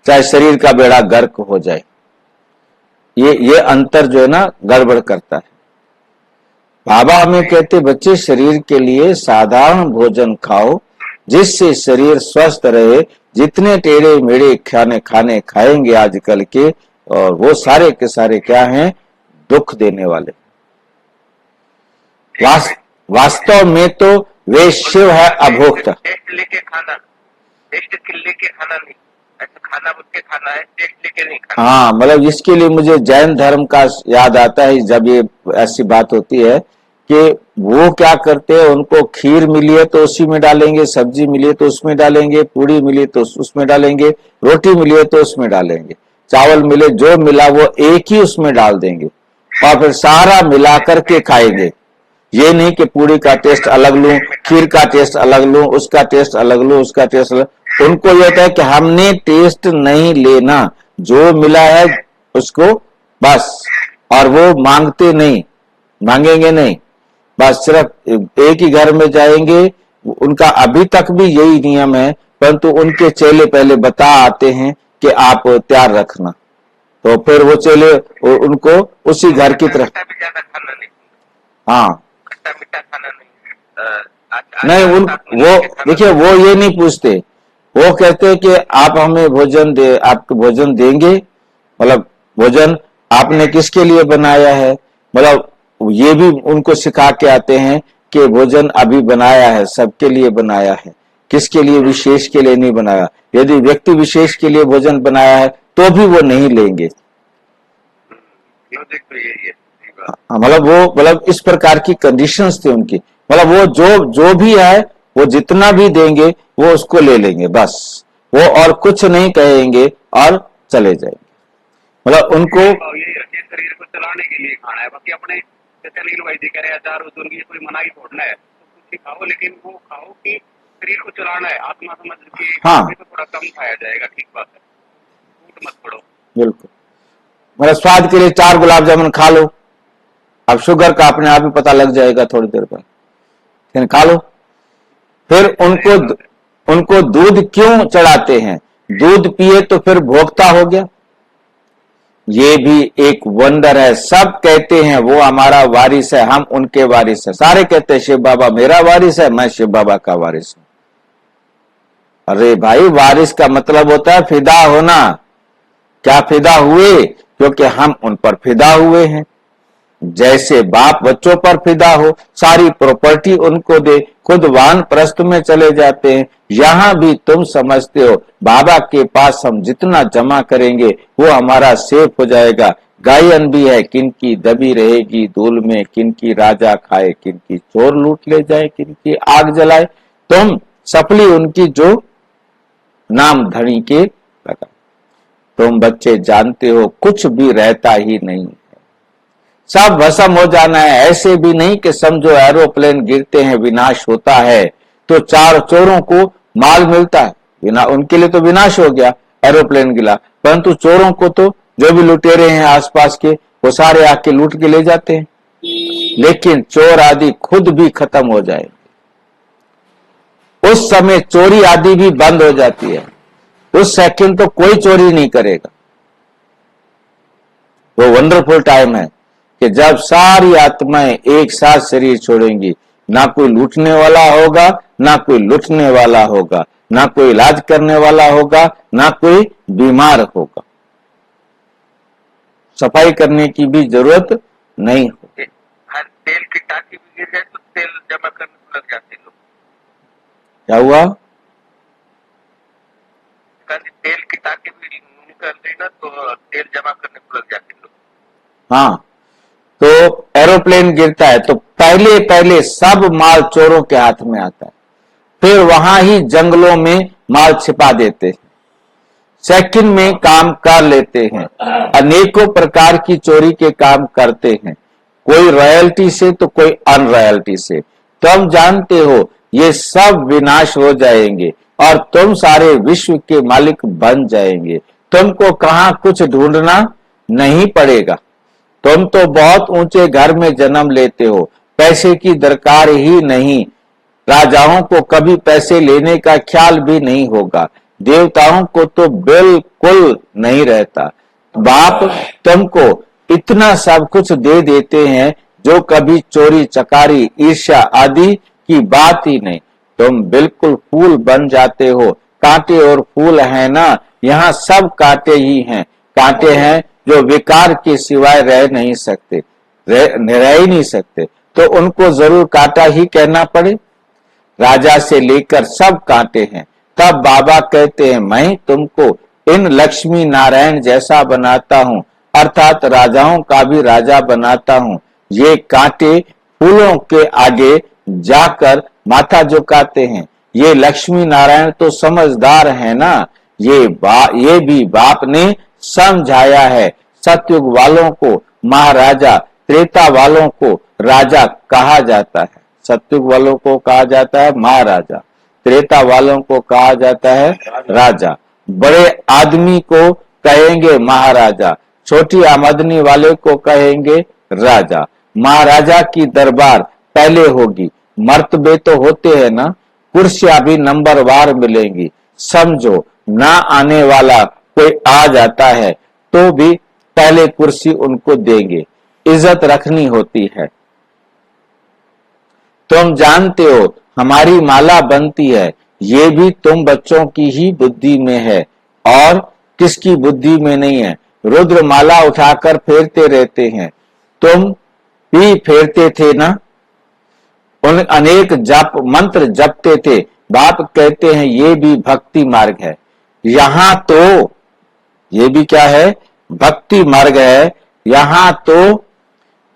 चाहे शरीर का बेड़ा गर्क हो जाए। ये अंतर जो है ना गड़बड़ करता है। बाबा हमें कहते बच्चे शरीर के लिए साधारण भोजन खाओ जिससे शरीर स्वस्थ रहे। जितने टेढ़े मेढ़े खाने खाएंगे आजकल के, और वो सारे के सारे क्या हैं, दुख देने वाले। वास्तव में तो वे शिव है अभोक्ता। टेस्ट लेके खाना, टेस्ट लेके खाना नहीं, ऐसा खाना बुझ के खाना है, टेस्ट लेके नहीं खाना। हाँ, मतलब इसके लिए मुझे जैन धर्म का याद आता है जब ये ऐसी बात होती है कि वो क्या करते हैं, उनको खीर मिली है तो उसी में डालेंगे, सब्जी मिली है तो उसमें डालेंगे, पूड़ी मिली तो उसमें डालेंगे, रोटी मिली है तो उसमें डालेंगे, चावल मिले जो मिला वो एक ही उसमें डाल देंगे और फिर सारा मिला करके खाएंगे। ये नहीं कि पूड़ी का टेस्ट अलग लूं, खीर का टेस्ट अलग लूं, उसका टेस्ट अलग लूं, उसका टेस्ट अलग। उनको ये होता है कि हमने टेस्ट नहीं लेना, जो मिला है उसको बस, और वो मांगते नहीं, मांगेंगे नहीं, बस सिर्फ एक ही घर में जाएंगे। उनका अभी तक भी यही नियम है, परंतु उनके चेले पहले बता आते हैं कि आप तैयार रखना, तो फिर वो चेले उनको उसी घर की तरफ। हाँ नहीं, वो देखिए वो ये नहीं पूछते, वो कहते हैं कि आप हमें भोजन दे, आपको भोजन देंगे, मतलब भोजन आपने किसके लिए बनाया है, मतलब ये भी उनको सिखा के आते हैं कि भोजन अभी बनाया है, सबके लिए बनाया है, किसके लिए विशेष के लिए नहीं बनाया। यदि व्यक्ति विशेष के लिए भोजन बनाया है तो भी वो नहीं लेंगे। मतलब वो मतलब इस प्रकार की कंडीशंस थी उनकी, मतलब वो जो भी है वो जितना भी देंगे वो उसको ले लेंगे बस, वो और कुछ नहीं कहेंगे और चले जाएंगे। मतलब उनको शरीर को चलाने के लिए खाना है, बाकी अपने जैसे अनिल भाई जी कह रहे हैं चार उनकी कोई मनाही छोड़ना है तो कुछ खाओ, लेकिन वो खाओ कि शरीर को चलाना है, आत्मा समझ के। हाँ तो थोड़ा कम खाया जाएगा, ठीक बात है, झूठ मत पड़ो। बिल्कुल, मतलब स्वाद के लिए 4 गुलाब जामुन खा लो, अब शुगर का अपने आप ही पता लग जाएगा थोड़ी देर बाद, फिर खा लो। फिर उनको दूध क्यों चढ़ाते हैं, दूध पिए तो फिर भोक्ता हो गया, ये भी एक वंडर है। सब कहते हैं वो हमारा वारिस है, हम उनके वारिस है, सारे कहते हैं शिव बाबा मेरा वारिस है, मैं शिव बाबा का वारिस हूं। अरे भाई, वारिस का मतलब होता है फिदा होना। क्या फिदा हुए, क्योंकि हम उन पर फिदा हुए हैं। जैसे बाप बच्चों पर फिदा हो, सारी प्रॉपर्टी उनको दे, खुद वानप्रस्थ में चले जाते हैं। यहां भी तुम समझते हो बाबा के पास हम जितना जमा करेंगे वो हमारा सेफ हो जाएगा। गायन भी है, किनकी दबी रहेगी धूल में, किनकी राजा खाए, किनकी चोर लूट ले जाए, किनकी आग जलाए। तुम सफली उनकी जो नाम धनी के लगा। तुम बच्चे जानते हो कुछ भी रहता ही नहीं है, सब भस्म हो जाना है। ऐसे भी नहीं कि समझो एरोप्लेन गिरते हैं विनाश होता है तो चार चोरों को माल मिलता है, उनके लिए तो विनाश हो गया, एरोप्लेन गिरा, परंतु चोरों को तो जो भी लुटेरे हैं आसपास के वो सारे आके लूट के ले जाते हैं। लेकिन चोर आदि खुद भी खत्म हो जाए, उस समय चोरी आदि भी बंद हो जाती है, उस सेकंड तो कोई चोरी नहीं करेगा। वो वंडरफुल टाइम है कि जब सारी आत्माएं एक साथ शरीर छोड़ेंगी, ना कोई लूटने वाला होगा, ना कोई लूटने वाला होगा, ना कोई इलाज करने वाला होगा, ना कोई बीमार होगा, सफाई करने की भी जरूरत नहीं होगी। तेल की टाकी भी गिर जाए तो तेल जमा करने को लग जाते लोग। क्या हुआ? तेल की टाकी भी कर देगा तो तेल जमा करने को लग जाते लोग। हाँ, तो एरोप्लेन गिरता है तो पहले पहले सब माल चोरों के हाथ में आता है, फिर वहां ही जंगलों में माल छिपा देते हैं, सेकंड में काम कर लेते हैं, अनेकों प्रकार की चोरी के काम करते हैं, कोई रॉयल्टी से तो कोई अनरॉयल्टी से। तुम जानते हो ये सब विनाश हो जाएंगे और तुम सारे विश्व के मालिक बन जाएंगे। तुमको कहां कुछ ढूंढना नहीं पड़ेगा, तुम तो बहुत ऊंचे घर में जन्म लेते हो, पैसे की दरकार ही नहीं, राजाओं को कभी पैसे लेने का ख्याल भी नहीं होगा, देवताओं को तो बिल्कुल नहीं रहता। बाप तुमको इतना सब कुछ दे देते हैं जो कभी चोरी चकारी ईर्ष्या आदि की बात ही नहीं। तुम बिल्कुल फूल बन जाते हो, कांटे और फूल है ना, यहाँ सब कांटे ही हैं, कांटे हैं जो विकार के सिवाय रह नहीं सकते, रह ही नहीं सकते, तो उनको जरूर कांटा ही कहना पड़े। राजा से लेकर सब कांटे हैं। तब बाबा कहते हैं मैं तुमको इन लक्ष्मी नारायण जैसा बनाता हूँ, अर्थात राजाओं का भी राजा बनाता हूँ। ये कांटे फूलों के आगे जाकर माथा झुकाते हैं, ये लक्ष्मी नारायण तो समझदार है ना, ये भी बाप ने समझाया है। सतयुग वालों को महाराजा, त्रेता वालों को राजा कहा जाता है, सतयुग वालों को कहा जाता है महाराजा, त्रेता वालों को कहा जाता है राजा। बड़े आदमी को कहेंगे महाराजा, छोटी आमदनी वाले को कहेंगे राजा। महाराजा की दरबार पहले होगी, मर्तबे तो होते हैं ना, कुर्सियां भी नंबरवार मिलेंगी। समझो ना आने वाला कोई आ जाता है तो भी पहले कुर्सी उनको देंगे, इज्जत रखनी होती है। तुम जानते हो हमारी माला बनती है, ये भी तुम बच्चों की ही बुद्धि में है और किसकी बुद्धि में नहीं है। रुद्र माला उठाकर फेरते रहते हैं, तुम भी फेरते थे ना, उन अनेक जप मंत्र जपते थे। बाप कहते हैं ये भी भक्ति मार्ग है। यहां तो ये भी क्या है, भक्ति मार्ग है। यहां तो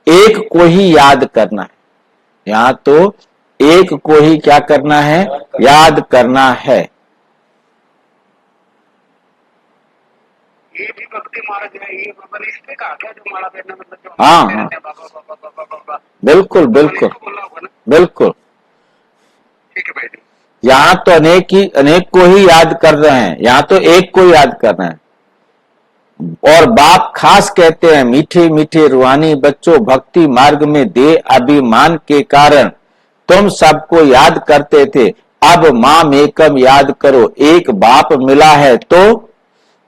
एक को ही याद करना है, यहां तो एक को ही क्या करना है, याद करना है। ये भी भक्ति मार्ग है, ये इसलिए कहा गया जो माला पहनना मतलब जो हाँ, बिल्कुल बिल्कुल बिल्कुल। ठीक है भाई, यहाँ तो अनेक को ही याद कर रहे हैं, यहाँ तो एक को याद कर रहे हैं। और बाप खास कहते हैं मीठे मीठे रूहानी बच्चों, भक्ति मार्ग में दे अभिमान के कारण तुम सबको याद करते थे, अब माम एकम याद करो। एक बाप मिला है तो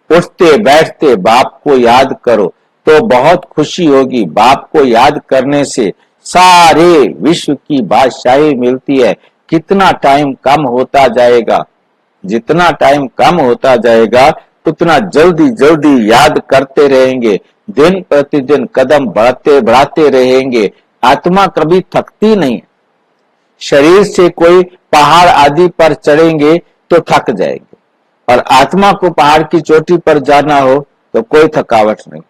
उठते बैठते बाप को याद करो तो बहुत खुशी होगी। बाप को याद करने से सारे विश्व की बादशाही मिलती है। कितना टाइम कम होता जाएगा, जितना टाइम कम होता जाएगा उतना जल्दी जल्दी याद करते रहेंगे, दिन प्रतिदिन कदम बढ़ाते रहेंगे। आत्मा कभी थकती नहीं। शरीर से कोई पहाड़ आदि पर चढ़ेंगे तो थक जाएंगे, और आत्मा को पहाड़ की चोटी पर जाना हो तो कोई थकावट नहीं,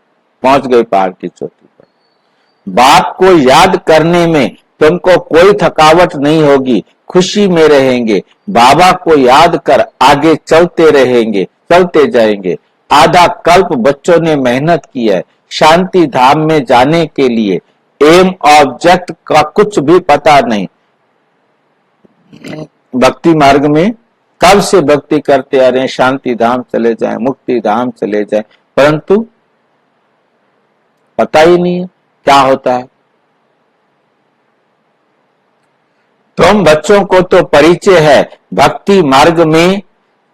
पहुंच गए पहाड़ की चोटी पर। बाप को याद करने में तुमको कोई थकावट नहीं होगी, खुशी में रहेंगे, बाबा को याद कर आगे चलते रहेंगे, चलते जाएंगे। आधा कल्प बच्चों ने मेहनत की है शांति धाम में जाने के लिए, एम ऑब्जेक्ट का कुछ भी पता नहीं। भक्ति मार्ग में कब से भक्ति करते आ रहे हैं, शांति धाम चले जाएं, मुक्ति धाम चले जाएं, परंतु पता ही नहीं है क्या होता है। तुम बच्चों को तो परिचय है भक्ति मार्ग में,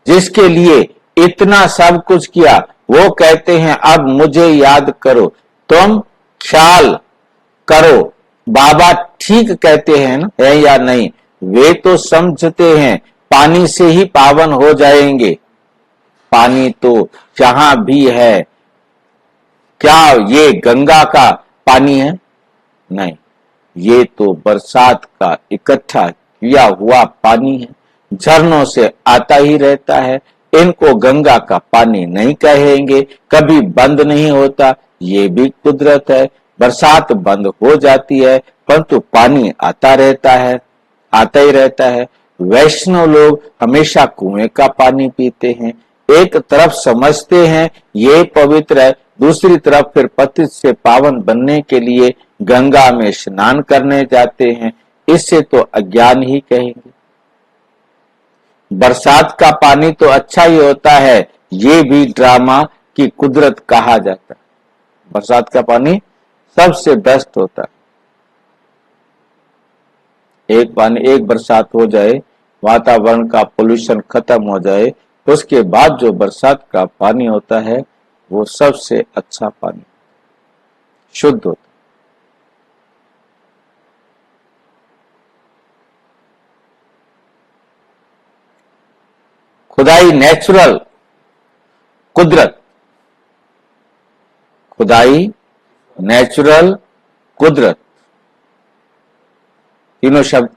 जिसके लिए इतना सब कुछ किया, वो कहते हैं अब मुझे याद करो, तुम ख्याल करो बाबा ठीक कहते हैं ना, है या नहीं। वे तो समझते हैं पानी से ही पावन हो जाएंगे। पानी तो जहां भी है, क्या ये गंगा का पानी है? नहीं, ये तो बरसात का इकट्ठा किया हुआ पानी है, झरनों से आता ही रहता है। इनको गंगा का पानी नहीं कहेंगे, कभी बंद नहीं होता, ये भी कुदरत है। बरसात बंद हो जाती है परंतु पानी आता रहता है, आता ही रहता है। वैष्णव लोग हमेशा कुएं का पानी पीते हैं। एक तरफ समझते हैं ये पवित्र है, दूसरी तरफ फिर पतित से पावन बनने के लिए गंगा में स्नान करने जाते हैं। इससे तो अज्ञान ही कहेंगे। बरसात का पानी तो अच्छा ही होता है, ये भी ड्रामा की कुदरत कहा जाता है। बरसात का पानी सबसे बेस्ट होता है। एक बरसात हो जाए, वातावरण का पोल्यूशन खत्म हो जाए, तो उसके बाद जो बरसात का पानी होता है वो सबसे अच्छा पानी, शुद्ध होता है। खुदाई नेचुरल, कुदरत, खुदाई नेचुरल, कुदरत, तीनों शब्द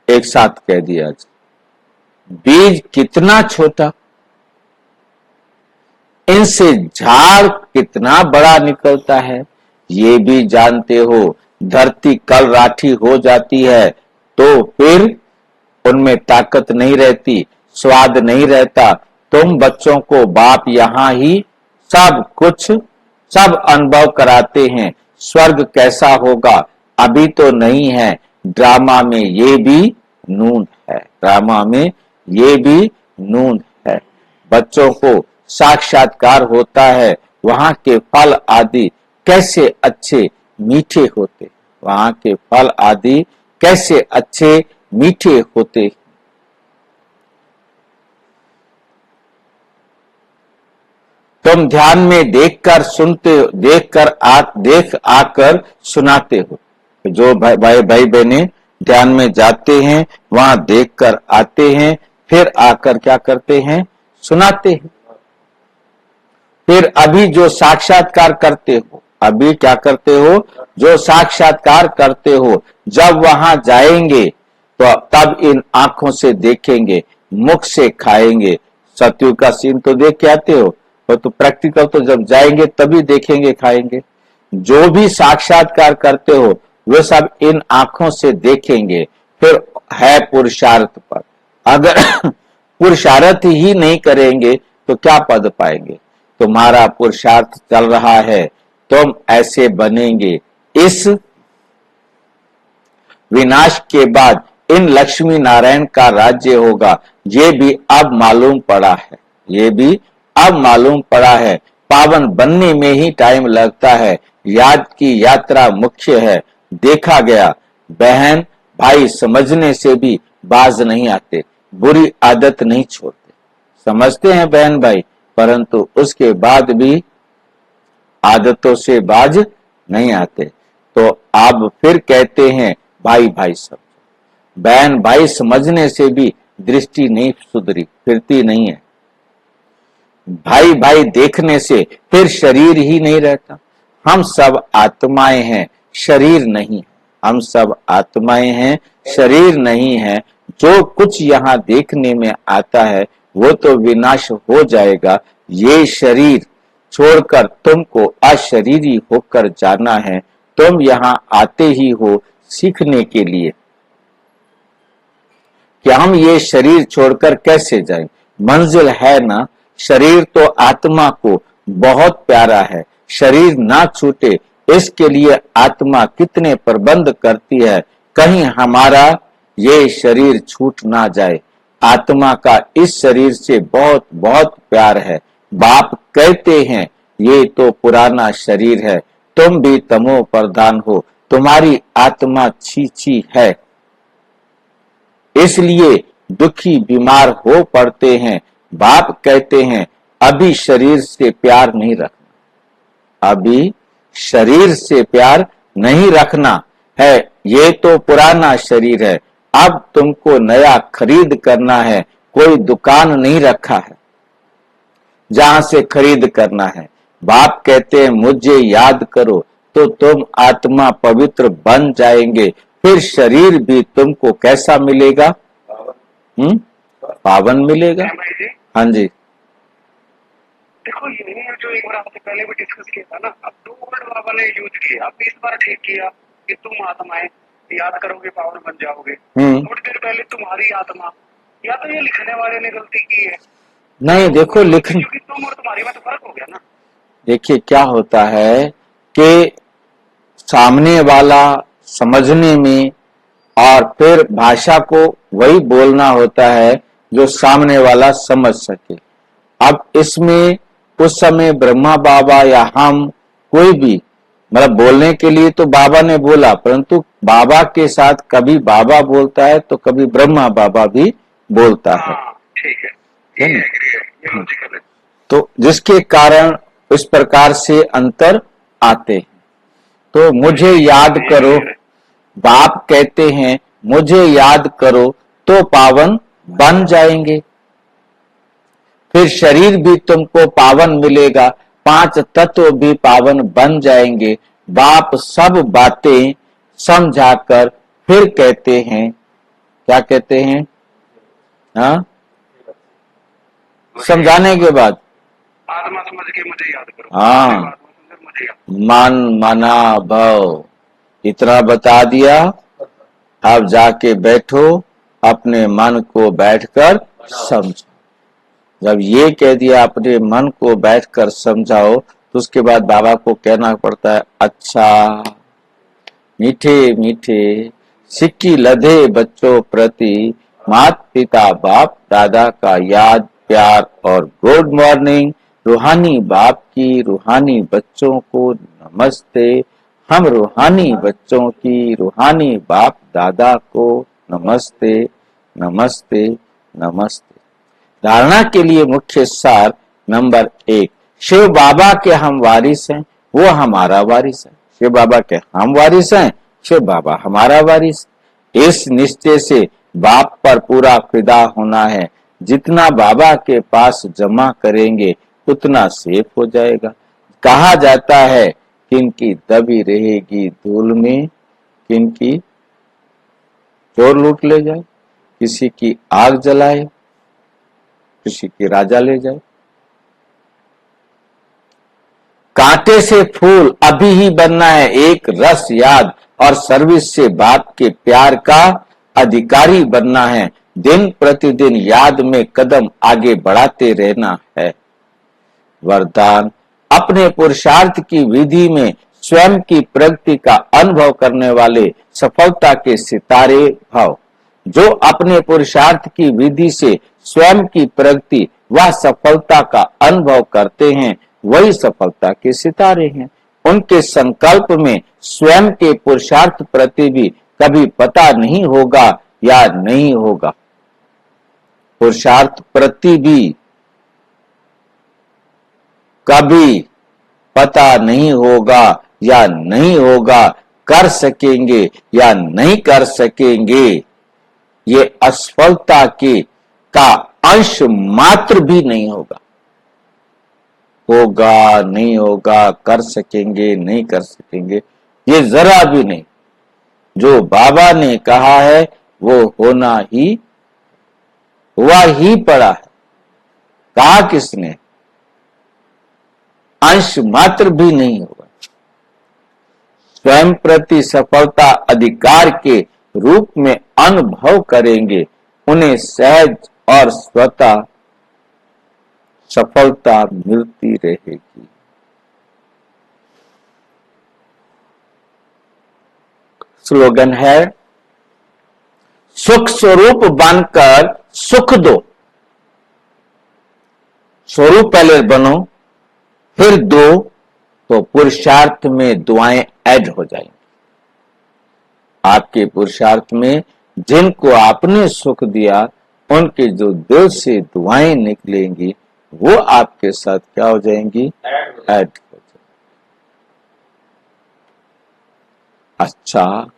एक साथ कह दिया। बीज कितना छोटा, इनसे झाड़ कितना बड़ा निकलता है, ये भी जानते हो। धरती कल राठी हो जाती है तो फिर उनमें ताकत नहीं रहती, स्वाद नहीं रहता। तुम बच्चों को बाप यहाँ ही सब कुछ, सब अनुभव कराते हैं। स्वर्ग कैसा होगा अभी तो नहीं है, ड्रामा में ये भी नून है, ड्रामा में ये भी नून है। बच्चों को साक्षात्कार होता है, वहां के फल आदि कैसे अच्छे मीठे होते, वहां के फल आदि कैसे अच्छे मीठे होते। तुम ध्यान में देखकर सुनते, देख आकर सुनाते हो। जो भाई बहने ध्यान में जाते हैं, वहां देखकर आते हैं, फिर आकर क्या करते हैं, सुनाते हैं। फिर अभी जो साक्षात्कार करते हो, अभी क्या करते हो, जो साक्षात्कार करते हो, जब वहां जाएंगे तो तब इन आंखों से देखेंगे, मुख से खाएंगे। सत्युग का सीन तो देख के आते हो, तो प्रैक्टिकल तो जब जाएंगे तभी देखेंगे, खाएंगे। जो भी साक्षात्कार करते हो वे सब इन आंखों से देखेंगे। फिर है पुरुषार्थ पर, अगर पुरुषार्थ ही नहीं करेंगे तो क्या पद पाएंगे। तुम्हारा पुरुषार्थ चल रहा है, तुम ऐसे बनेंगे। इस विनाश के बाद इन लक्ष्मी नारायण का राज्य होगा, ये भी अब मालूम पड़ा है, ये भी अब मालूम पड़ा है। पावन बनने में ही टाइम लगता है, याद की यात्रा मुख्य है। देखा गया बहन भाई समझने से भी बाज नहीं आते, बुरी आदत नहीं छोड़ते। समझते हैं बहन भाई, परंतु उसके बाद भी आदतों से बाज नहीं आते। तो आप फिर कहते हैं भाई भाई सब, बहन भाई समझने से भी दृष्टि नहीं सुधरी, फिरती नहीं है। भाई भाई देखने से फिर शरीर ही नहीं रहता। हम सब आत्माएं हैं, शरीर नहीं। हम सब आत्माएं हैं, शरीर नहीं है। जो कुछ यहाँ देखने में आता है वो तो विनाश हो जाएगा। ये शरीर छोड़कर तुमको अशरीरी होकर जाना है। तुम यहाँ आते ही हो सीखने के लिए। कि हम ये शरीर छोड़कर कैसे जाएं। मंजिल है ना, शरीर तो आत्मा को बहुत प्यारा है, शरीर ना छूटे इसके लिए आत्मा कितने प्रबंध करती है, कहीं हमारा ये शरीर छूट ना जाए। आत्मा का इस शरीर से बहुत बहुत प्यार है। बाप कहते हैं ये तो पुराना शरीर है, तुम भी तमो प्रधान हो, तुम्हारी आत्मा छी है, इसलिए दुखी बीमार हो पड़ते हैं। बाप कहते हैं अभी शरीर से प्यार नहीं रखना, अभी शरीर से प्यार नहीं रखना है, ये तो पुराना शरीर है, अब तुमको नया खरीद करना है। कोई दुकान नहीं रखा है जहां से खरीद करना है। बाप कहते हैं मुझे याद करो तो तुम आत्मा पवित्र बन जाएंगे, फिर शरीर भी तुमको कैसा मिलेगा? पावन मिलेगा। हाँ जी, देखो ये जो एक बार आपसे पहले भी डिस्कस किया था ना, अब 2 वर्ड बाबा ने यूज किए, अब इस बार ठीक किया कि तुम आत्माएं याद करोगे पावन बन जाओगे। थोड़ी देर पहले तुम्हारी आत्मा, या तो ये लिखने वाले ने गलती की है? नहीं देखो लिखने, क्योंकि तुम और तुम्हारी में तो फर्क हो गया ना। देखिए क्या होता है कि सामने वाला समझने में और फिर भाषा को वही बोलना होता है जो सामने वाला समझ सके। अब इसमें उस समय ब्रह्मा बाबा या हम कोई भी, मतलब बोलने के लिए तो बाबा ने बोला, परंतु बाबा के साथ कभी बाबा बोलता है तो कभी ब्रह्मा बाबा भी बोलता है। ठीक है, ये लॉजिकल है। तो जिसके कारण इस प्रकार से अंतर आते हैं। तो मुझे याद करो, बाप कहते हैं मुझे याद करो तो पावन बन जाएंगे, फिर शरीर भी तुमको पावन मिलेगा, 5 तत्व भी पावन बन जाएंगे। बाप सब बातें समझाकर फिर कहते हैं, क्या कहते हैं? हाँ, समझाने के बाद आत्मा समझ के मुझे याद करो। हाँ, मन मना भव इतना बता दिया, अब जाके बैठो अपने मन को बैठकर समझो। जब ये कह दिया अपने मन को बैठकर समझाओ, तो उसके बाद बाबा को कहना पड़ता है अच्छा मीठे मीठे सिक्की लधे बच्चों प्रति माता पिता बाप दादा का याद प्यार और गुड मॉर्निंग। रूहानी बाप की रूहानी बच्चों को नमस्ते। हम रूहानी बच्चों की रूहानी बाप दादा को नमस्ते नमस्ते नमस्ते। धारणा के लिए मुख्य सार नंबर 1, शिव बाबा के हम वारिस हैं, वो हमारा वारिस है। शिव बाबा के हम वारिस हैं, शिव बाबा हमारा वारिस। इस निश्चय से बाप पर पूरा फिदा होना है। जितना बाबा के पास जमा करेंगे उतना सेफ हो जाएगा। कहा जाता है किनकी दबी रहेगी धूल में, किनकी चोर लूट ले जाए, किसी की आग जलाए, किसी की राजा ले जाए। कांटे से फूल अभी ही बनना है, एक रस याद और सर्विस से बाप के प्यार का अधिकारी बनना है। दिन प्रतिदिन याद में कदम आगे बढ़ाते रहना है। वरदान, अपने पुरुषार्थ की विधि में स्वयं की प्रगति का अनुभव करने वाले सफलता के सितारे भाव। जो अपने पुरुषार्थ की विधि से स्वयं की प्रगति व सफलता का अनुभव करते हैं वही सफलता के सितारे हैं। उनके संकल्प में स्वयं के पुरुषार्थ प्रति भी कभी पता नहीं होगा या नहीं होगा। पुरुषार्थ प्रति भी कभी पता नहीं होगा या नहीं होगा, कर सकेंगे या नहीं कर सकेंगे, ये असफलता के का अंश मात्र भी नहीं होगा। होगा नहीं होगा, कर सकेंगे नहीं कर सकेंगे, ये जरा भी नहीं। जो बाबा ने कहा है वो होना ही हुआ ही पड़ा है। कहा किसने? अंश मात्र भी नहीं होगा। स्वयं प्रति सफलता अधिकार के रूप में अनुभव करेंगे उन्हें सहज और स्वतः सफलता मिलती रहेगी। स्लोगन है, सुख स्वरूप बनकर सुख दो। स्वरूप पहले बनो, फिर दो, तो पुरुषार्थ में दुआएं ऐड हो जाएंगी। आपके पुरुषार्थ में जिनको आपने सुख दिया, उनके जो दिल से दुआएं निकलेंगी, वो आपके साथ क्या हो जाएंगी? ऐड हो जाएंगी। अच्छा,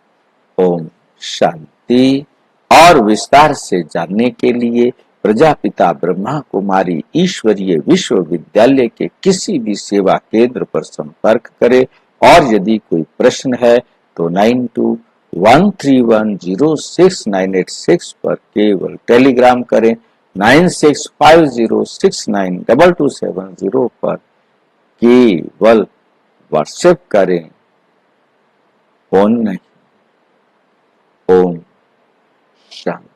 ओम शांति। और विस्तार से जानने के लिए प्रजापिता ब्रह्मा कुमारी ईश्वरीय विश्वविद्यालय के किसी भी सेवा केंद्र पर संपर्क करें। और यदि कोई प्रश्न है तो 9213106986 पर केवल टेलीग्राम करें। 9650692270 पर केवल व्हाट्सएप करें, फोन नहीं। ओम शांति।